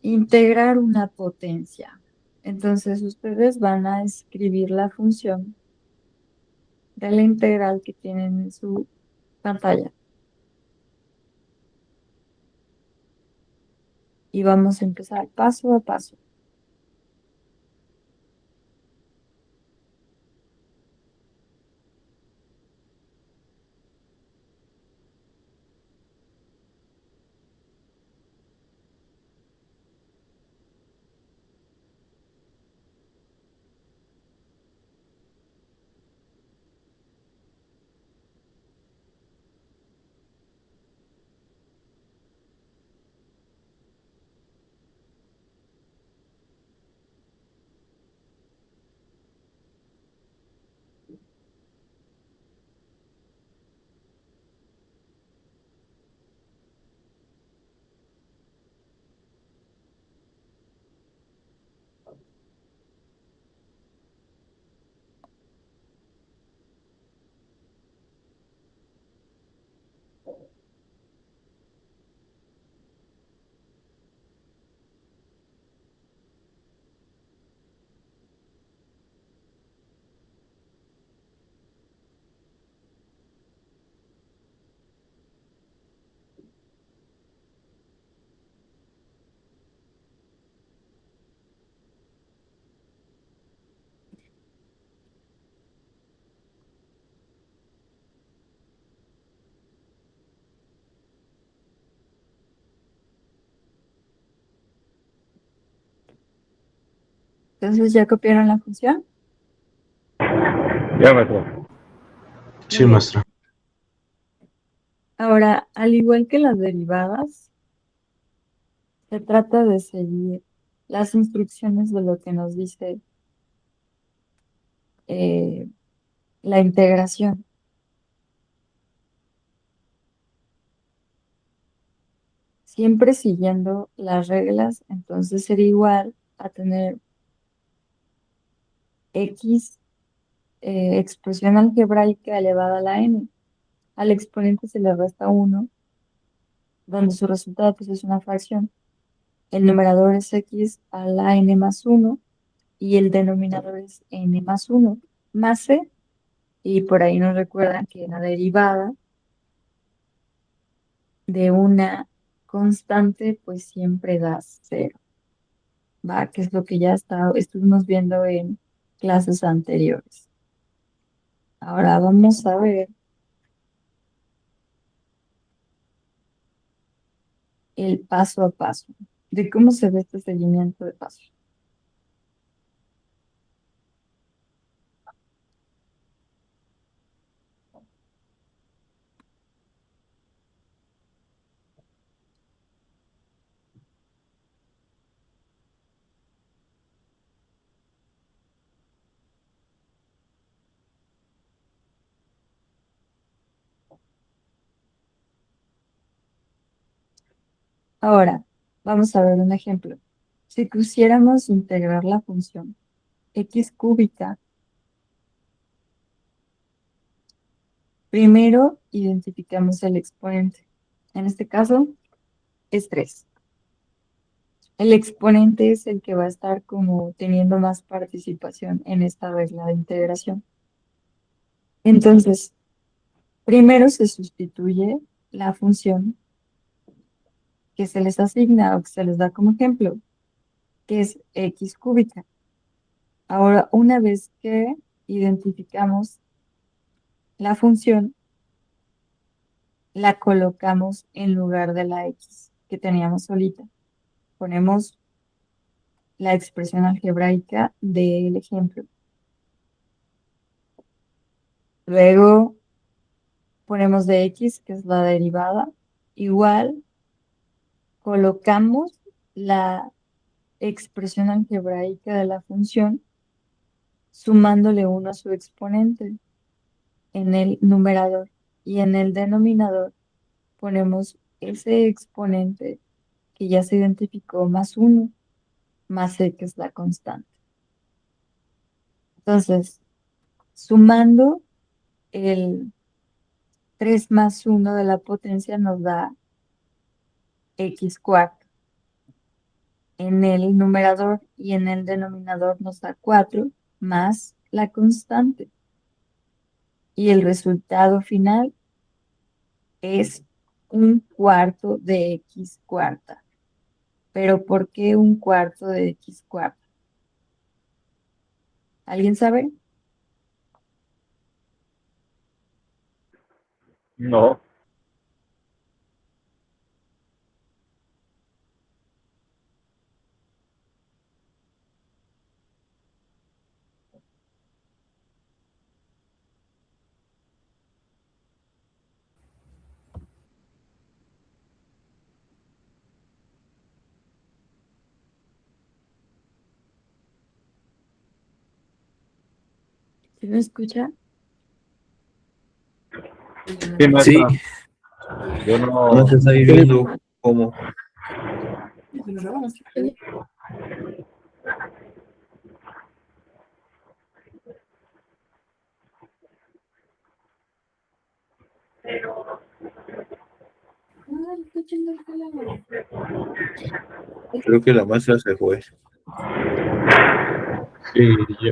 Integrar una potencia. Entonces ustedes van a escribir la función de la integral que tienen en su pantalla. Y vamos a empezar paso a paso. Entonces, ¿ya copiaron la función? Ya, maestro. Sí, bien. maestra. Ahora, al igual que las derivadas, se trata de seguir las instrucciones de lo que nos dice eh, la integración. Siempre siguiendo las reglas, entonces sería igual a tener x expresión algebraica elevada a la n. Al exponente se le resta 1, donde su resultado pues, es una fracción. El numerador es x a la n más 1 y el denominador es n más 1 más c. Y por ahí nos recuerdan que la derivada de una constante pues siempre da 0, ¿va? Que es lo que ya estuvimos viendo en clases anteriores. Ahora vamos a ver el paso a paso de cómo se ve este seguimiento de pasos. Ahora vamos a ver un ejemplo. Si quisiéramos integrar la función x cúbica, primero identificamos el exponente. En este caso es 3. El exponente es el que va a estar como teniendo más participación en esta regla de integración. Entonces, primero se sustituye la función que se les asigna o que se les da como ejemplo, que es x cúbica. Ahora, una vez que identificamos la función, la colocamos en lugar de la x que teníamos solita. Ponemos la expresión algebraica del ejemplo. Luego ponemos de x, que es la derivada, igual colocamos la expresión algebraica de la función sumándole 1 a su exponente en el numerador y en el denominador ponemos ese exponente que ya se identificó más 1 más c, que es la constante. Entonces, sumando el 3 más 1 de la potencia nos da x cuarto. En el numerador y en el denominador nos da 4 más la constante. Y el resultado final es 1/4 de x cuarta. ¿Pero por qué 1/4 de x cuarta? ¿Alguien sabe? No. ¿Sí me escucha? Sí, Sí, maestra. Yo no no. te está viendo cómo. Creo que la maestra se fue. Sí,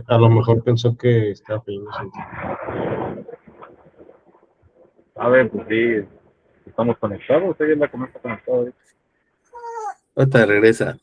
a lo mejor pensó que estaba pidiendo su tiempo. A ver, pues sí, estamos conectados. Ella es la que no está conectada. Ahorita regresa.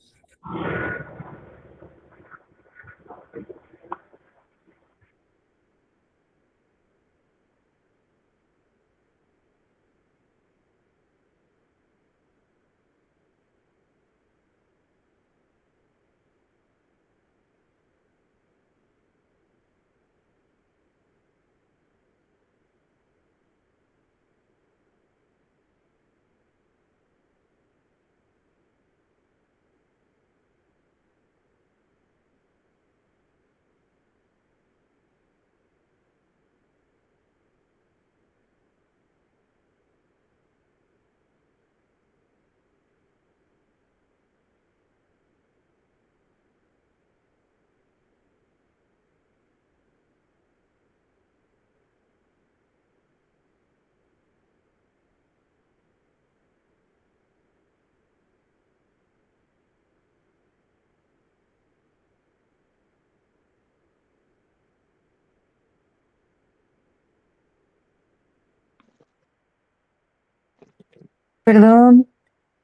Perdón,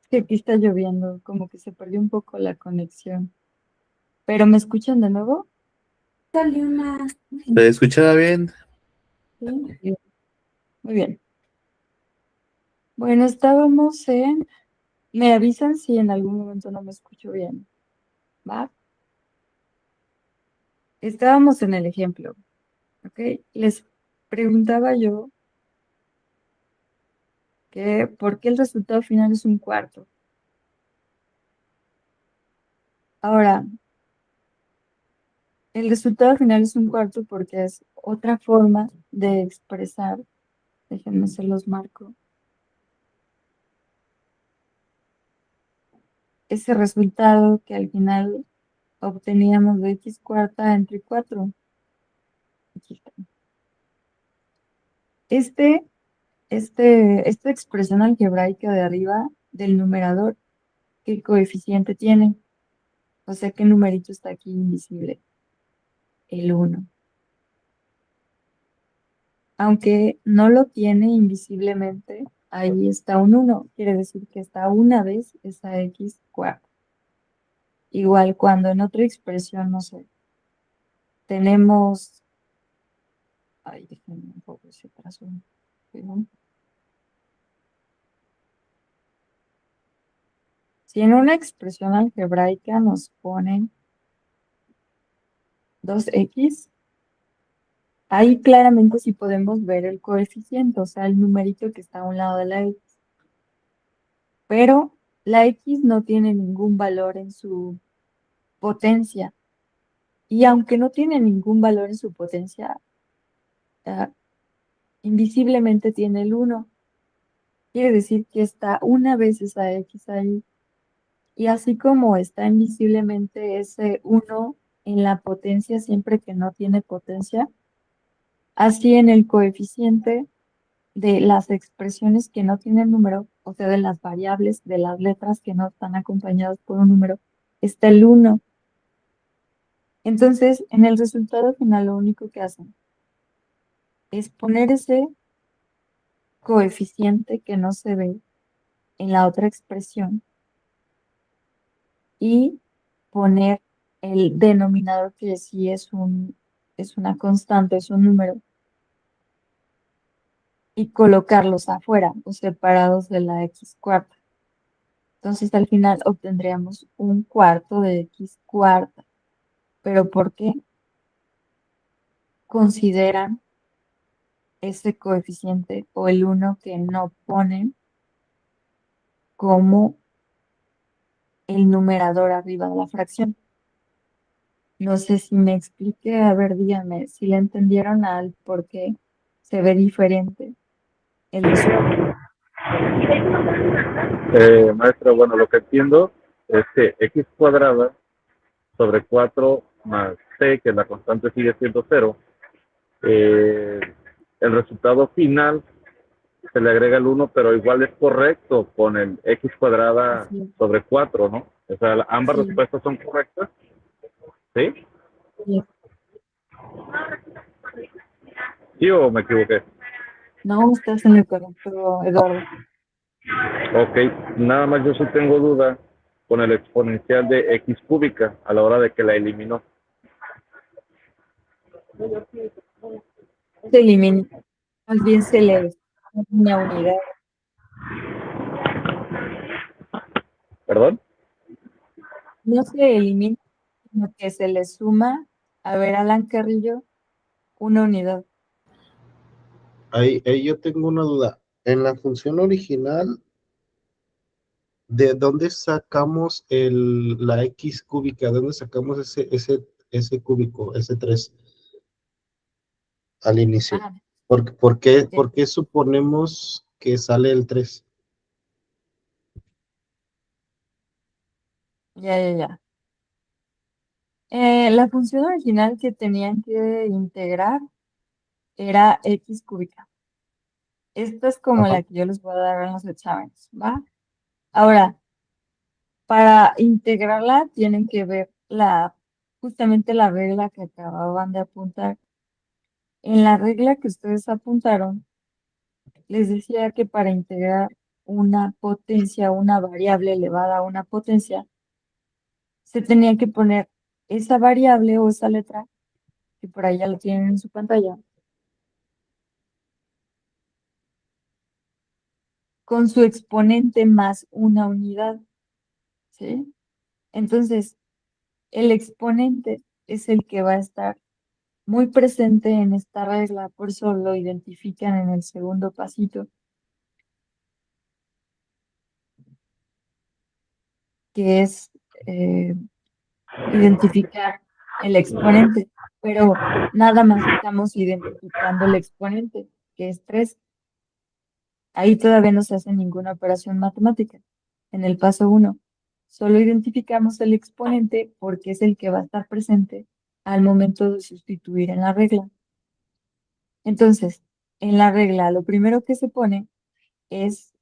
que aquí está lloviendo, como que se perdió un poco la conexión. ¿Pero me escuchan de nuevo? ¿Se escuchaba bien? Sí. Bien. Muy bien. Bueno, estábamos en... Me avisan si en algún momento no me escucho bien. ¿Va? Estábamos en el ejemplo, ¿ok? Les preguntaba yo que por qué el resultado final es 1/4. Ahora, el resultado final es 1/4 porque es otra forma de expresar, déjenme se los marco, ese resultado que al final obteníamos de x cuarta entre 4. Aquí está. Esta expresión algebraica de arriba del numerador, ¿qué coeficiente tiene? O sea, ¿qué numerito está aquí invisible? El 1. Aunque no lo tiene invisiblemente, ahí está un 1. Quiere decir que está una vez esa x cuarta. Igual cuando en otra expresión, no sé, tenemos... Ay, déjenme un poco ese trazo. ¿No? Si en una expresión algebraica nos ponen 2x, ahí claramente sí podemos ver el coeficiente, o sea, el numerito que está a un lado de la x. Pero la x no tiene ningún valor en su potencia. Y aunque no tiene ningún valor en su potencia, ah, invisiblemente tiene el 1. Quiere decir que está una vez esa x ahí. Y así como está invisiblemente ese 1 en la potencia siempre que no tiene potencia, así en el coeficiente de las expresiones que no tienen número, o sea, de las variables, de las letras que no están acompañadas por un número, está el 1. Entonces, en el resultado final lo único que hacen es poner ese coeficiente que no se ve en la otra expresión y poner el denominador que sí es una constante, es un número, y colocarlos afuera o separados de la x cuarta. Entonces al final obtendríamos un cuarto de x cuarta. ¿Pero por qué consideran ese coeficiente o el 1 que no ponen como el numerador arriba de la fracción? No sé si me expliqué, a ver, díganme si le entendieron al por qué se ve diferente el resultado. Maestra, bueno, lo que entiendo es que x cuadrada sobre 4 más c, que la constante sigue siendo 0, el resultado final se le agrega el 1, pero igual es correcto con el x cuadrada Así es, sobre 4, ¿no? O sea, ambas sí, respuestas son correctas, ¿sí? sí. ¿Sí o me equivoqué? No, estás en lo correcto, Eduardo. Ok, nada más yo sí tengo duda con el exponencial de x cúbica a la hora de que la eliminó. Se elimina, más bien se le da una unidad. ¿Perdón? No se elimina, sino que se le suma, a ver, Alan Carrillo, una unidad. Ahí yo tengo una duda. En la función original, ¿de dónde sacamos la x cúbica? ¿De dónde sacamos ese cúbico, ese 3 al inicio? Ah, ok, ¿Por qué suponemos que sale el 3? ya, ya, ya. La función original que tenían que integrar era x cúbica. Esta es como Ajá. la que yo les voy a dar en los exámenes, ¿va? Ahora, para integrarla tienen que ver justamente la regla que acababan de apuntar. En la regla que ustedes apuntaron, les decía que para integrar una potencia, una variable elevada a una potencia, se tenía que poner esa variable o esa letra, que por ahí ya lo tienen en su pantalla, con su exponente más una unidad, ¿sí? Entonces, el exponente es el que va a estar muy presente en esta regla, por eso lo identifican en el segundo pasito, que es identificar el exponente, pero nada más estamos identificando el exponente, que es 3. Ahí todavía no se hace ninguna operación matemática. En el paso 1, solo identificamos el exponente porque es el que va a estar presente al momento de sustituir en la regla. Entonces, en la regla, lo primero que se pone es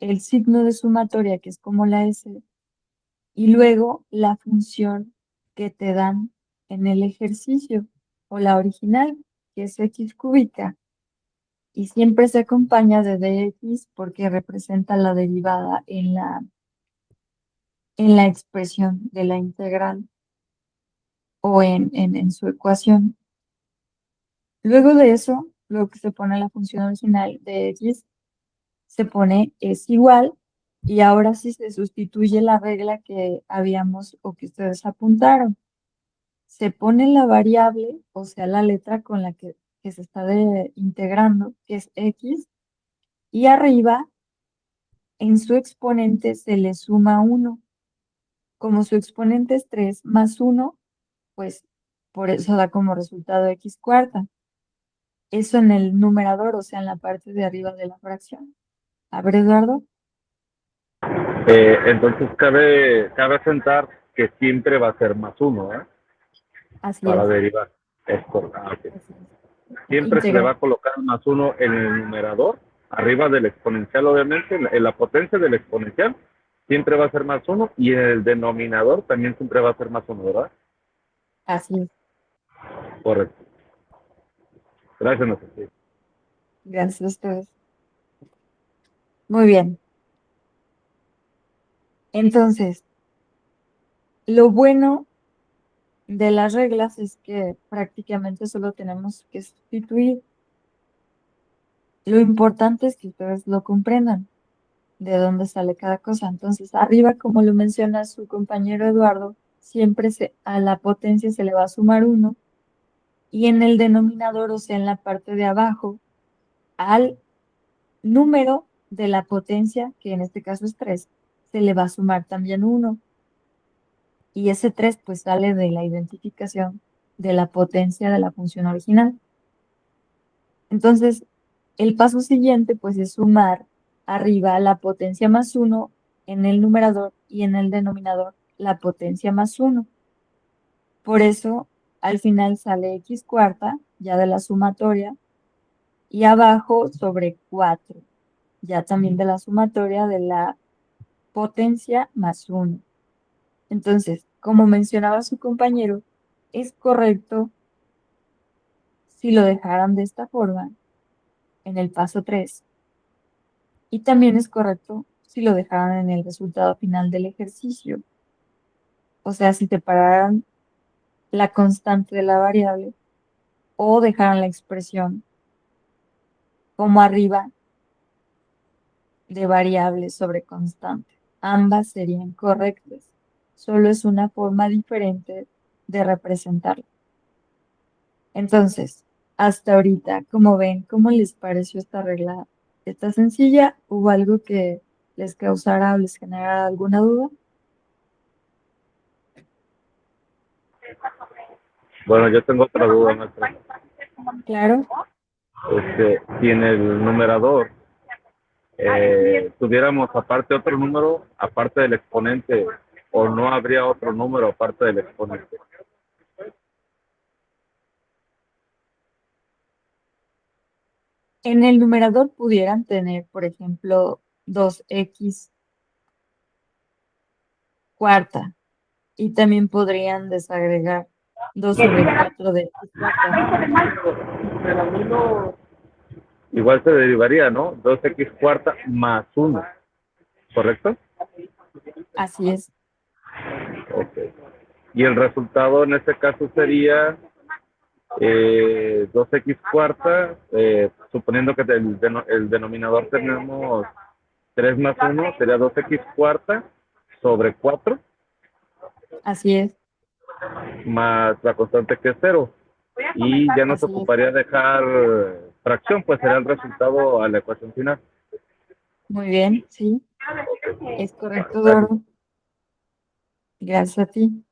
el signo de sumatoria, que es como la S, y luego la función que te dan en el ejercicio o la original, que es x cúbica, y siempre se acompaña de dx porque representa la derivada en la expresión de la integral o en su ecuación. Luego de eso, lo que se pone la función original de x se pone es igual y ahora sí se sustituye la regla que habíamos o que ustedes apuntaron. Se pone la variable, o sea, la letra con la que se está integrando, que es x, y arriba en su exponente se le suma 1. Como su exponente es 3 más 1, pues por eso da como resultado x cuarta. Eso en el numerador, o sea, en la parte de arriba de la fracción. A ver, Eduardo. Entonces cabe asentar que siempre va a ser más 1, ¿eh? Así Para es, derivar. Es correcto. Ok. así es. Siempre se le va Integrar. a colocar más 1 en el numerador Arriba del exponencial, obviamente, en la potencia del exponencial siempre va a ser más 1 y en el denominador también siempre va a ser más 1, ¿verdad? Así es. Correcto. Gracias, Natalia. Gracias a ustedes. Muy bien. Entonces, lo bueno de las reglas es que prácticamente solo tenemos que sustituir. Lo importante es que ustedes lo comprendan, de dónde sale cada cosa. Entonces, arriba, como lo menciona su compañero Eduardo, siempre a la potencia se le va a sumar 1 y en el denominador, o sea, en la parte de abajo, al número de la potencia, que en este caso es 3, se le va a sumar también 1. Y ese 3 pues sale de la identificación de la potencia de la función original. Entonces, el paso siguiente pues es sumar arriba la potencia más 1 en el numerador y en el denominador la potencia más 1. Por eso, al final sale x cuarta, ya de la sumatoria, y abajo sobre 4, ya también de la sumatoria de la potencia más 1. Entonces, como mencionaba su compañero, es correcto si lo dejaran de esta forma en el paso 3 y también es correcto si lo dejaran en el resultado final del ejercicio. O sea, si separaran la constante de la variable o dejaran la expresión como arriba de variable sobre constante. Ambas serían correctas. Solo es una forma diferente de representarlo. Entonces, hasta ahorita, como ven, ¿cómo les pareció esta regla? ¿Está sencilla? ¿Hubo algo que les causara o les generara alguna duda? Bueno, yo tengo otra duda, maestra. Claro. Si en el numerador tuviéramos aparte otro número, aparte del exponente, o no habría otro número aparte del exponente. En el numerador pudieran tener, por ejemplo, 2x cuarta y también podrían desagregar 2 sobre 4 de x cuarta. Igual se derivaría, ¿no? 2x cuarta más 1, ¿correcto? Así es. Ok. Y el resultado en este caso sería 2x cuarta, suponiendo que el denominador tenemos 3 más 1, sería 2x cuarta sobre 4 Así es. más la constante que es 0. Y ya nos Así es. ocuparía dejar fracción, pues será el resultado a la ecuación final. Muy bien, sí. Es correcto, Gracias. Eduardo. Gracias a ti.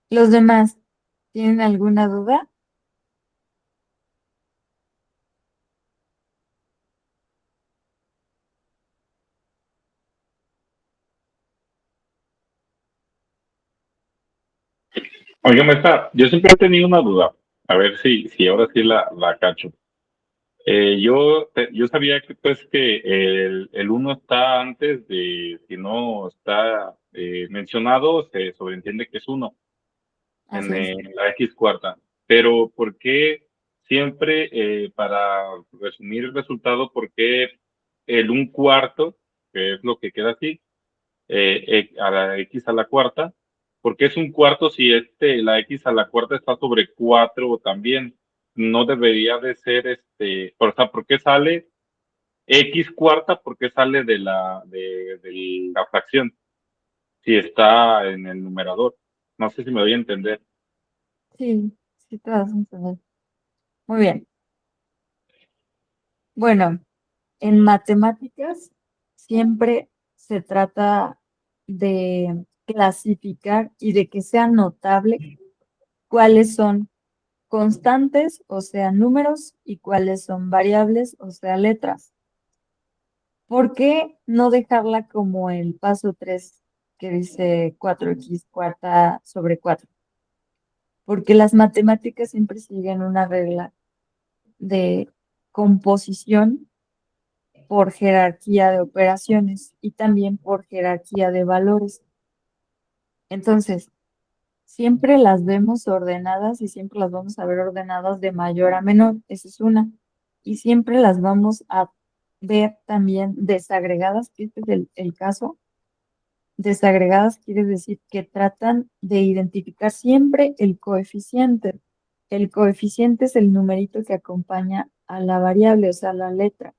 ¿Los demás tienen alguna duda? Oiga, maestra, yo siempre he tenido una duda. A ver si ahora sí la cacho. Yo sabía que pues que el 1 está antes de, si no está mencionado, se sobreentiende que es 1 Así es. en la X cuarta. Pero ¿por qué siempre, para resumir el resultado, por qué el 1 cuarto, que es lo que queda así, a la X a la cuarta? ¿Por qué es 1 cuarto si la X a la cuarta está sobre 4 también? No debería de ser, o sea, ¿por qué sale X cuarta? ¿Por qué sale de la fracción si está en el numerador? No sé si me voy a entender. Sí, sí te vas a entender. Muy bien. Bueno, en matemáticas siempre se trata de clasificar y de que sea notable cuáles son constantes, o sea, números, y cuáles son variables, o sea, letras. ¿Por qué no dejarla como el paso 3 que dice 4x cuarta sobre 4? Porque las matemáticas siempre siguen una regla de composición por jerarquía de operaciones y también por jerarquía de valores. Entonces, siempre las vemos ordenadas y siempre las vamos a ver ordenadas de mayor a menor, esa es una. Y siempre las vamos a ver también desagregadas, que este es el caso. Desagregadas quiere decir que tratan de identificar siempre el coeficiente. El coeficiente es el numerito que acompaña a la variable, o sea, la letra.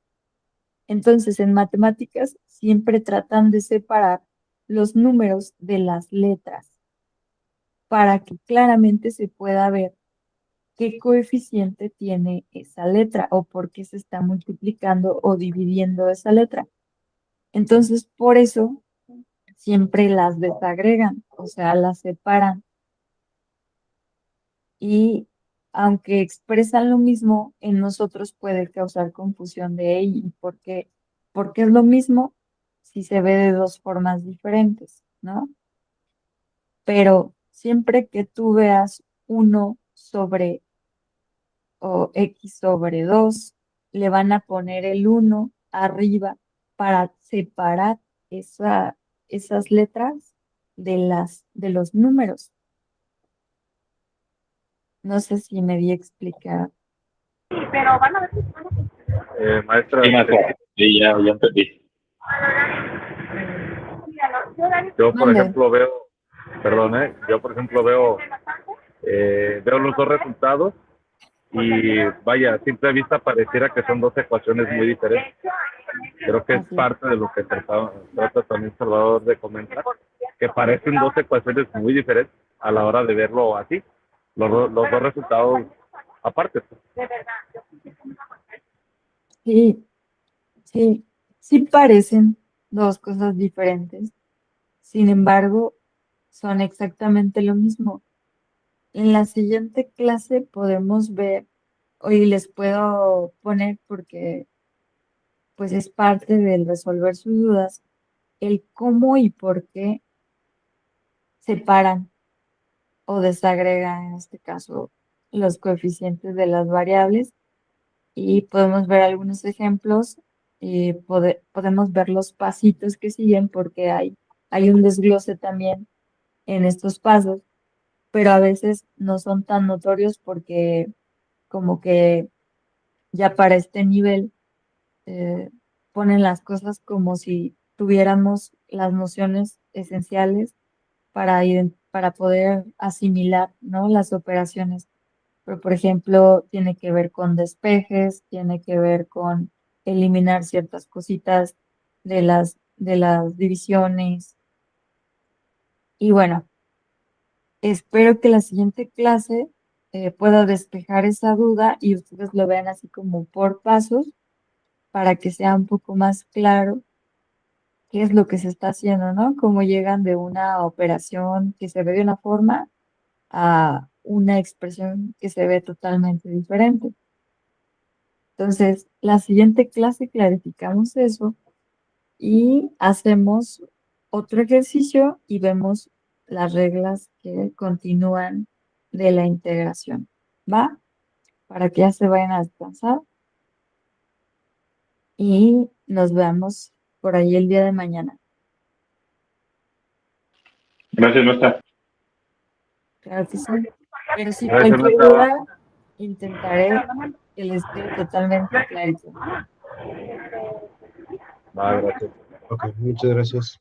Entonces, en matemáticas siempre tratan de separar los números de las letras para que claramente se pueda ver qué coeficiente tiene esa letra o por qué se está multiplicando o dividiendo esa letra. Entonces, por eso siempre las desagregan, o sea, las separan. Y aunque expresan lo mismo, en nosotros puede causar confusión de ¿y por qué es lo mismo si se ve de dos formas diferentes, ¿no? Pero siempre que tú veas 1 sobre o x sobre 2, le van a poner el 1 arriba para separar esas letras de los números. No sé si me di a explicar. Maestra, Sí, maestra. Sí, ya entendí. yo por Mande. ejemplo veo, perdón, yo por ejemplo veo los dos resultados y vaya, a simple vista pareciera que son dos ecuaciones muy diferentes. Creo que es Así es. parte de lo que trata también Salvador de comentar, que parecen dos ecuaciones muy diferentes a la hora de verlo así, los dos resultados aparte. Sí, sí, sí parecen dos cosas diferentes. Sin embargo, son exactamente lo mismo. En la siguiente clase podemos ver, hoy les puedo poner porque pues es parte del resolver sus dudas, el cómo y por qué separan o desagregan, en este caso, los coeficientes de las variables y podemos ver algunos ejemplos y podemos ver los pasitos que siguen porque hay un desglose también en estos pasos, pero a veces no son tan notorios porque como que ya para este nivel eh, ponen las cosas como si tuviéramos las nociones esenciales para poder asimilar, ¿no? Las operaciones. Pero, por ejemplo, tiene que ver con despejes, tiene que ver con eliminar ciertas cositas de las divisiones. Y bueno, espero que la siguiente clase pueda despejar esa duda y ustedes lo vean así como por pasos para que sea un poco más claro qué es lo que se está haciendo, ¿no? Cómo llegan de una operación que se ve de una forma a una expresión que se ve totalmente diferente. Entonces, la siguiente clase clarificamos eso y hacemos otro ejercicio y vemos las reglas que continúan de la integración. ¿Va? Para que ya se vayan a descansar y nos veamos por ahí el día de mañana. Gracias, maestra. Claro que sí. Pero si Gracias, cualquier maestra. duda, intentaré que les quede totalmente clarito. Gracias. Ok, muchas gracias.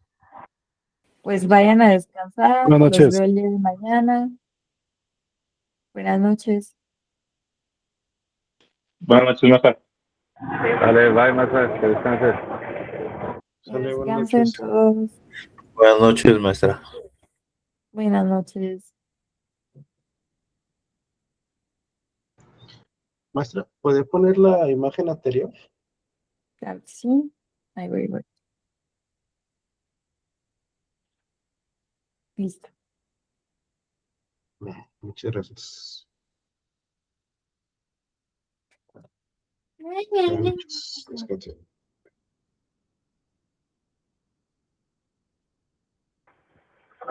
Pues vayan a descansar. Buenas Los noches. veo el día de mañana. Buenas noches. Buenas noches, maestra. Dale, bye, maestra, que descanses. Que Sale, buenas descansen noches. todos. Buenas noches, maestra. Buenas noches. Maestra, ¿puede poner la imagen anterior? Claro que sí. Ahí voy. Listo. Muchas gracias. Ay, Buenas ay, noches. Descansen.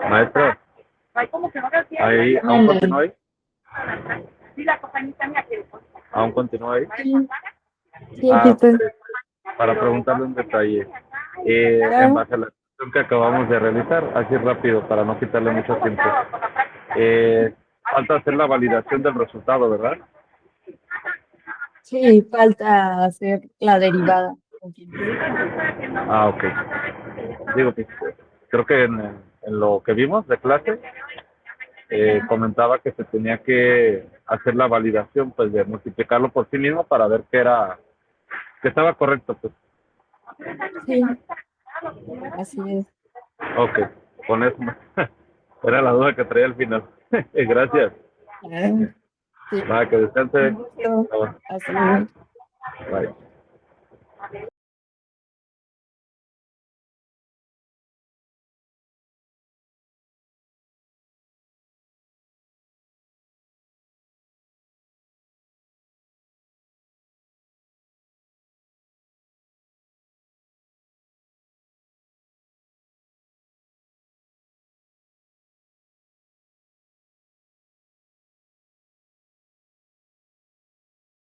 Maestra, ahí, ¿aún Mande. continúa ahí? ¿Aún continúa ahí? Sí, sí, aquí Ah, estoy. para preguntarle un detalle. Claro. En base a la sesión que acabamos de realizar, así rápido, para no quitarle mucho tiempo. Falta hacer la validación del resultado, ¿verdad? Sí, falta hacer la derivada. Ah, ok. Digo, pues, creo que en lo que vimos de clase, comentaba que se tenía que hacer la validación, pues, de multiplicarlo por sí mismo para ver que estaba correcto, pues. Sí, así es. Ok, con eso. Era la duda que traía al final. Gracias. Claro. Sí, Nada, que descanse. un gusto. Hasta luego. Bye.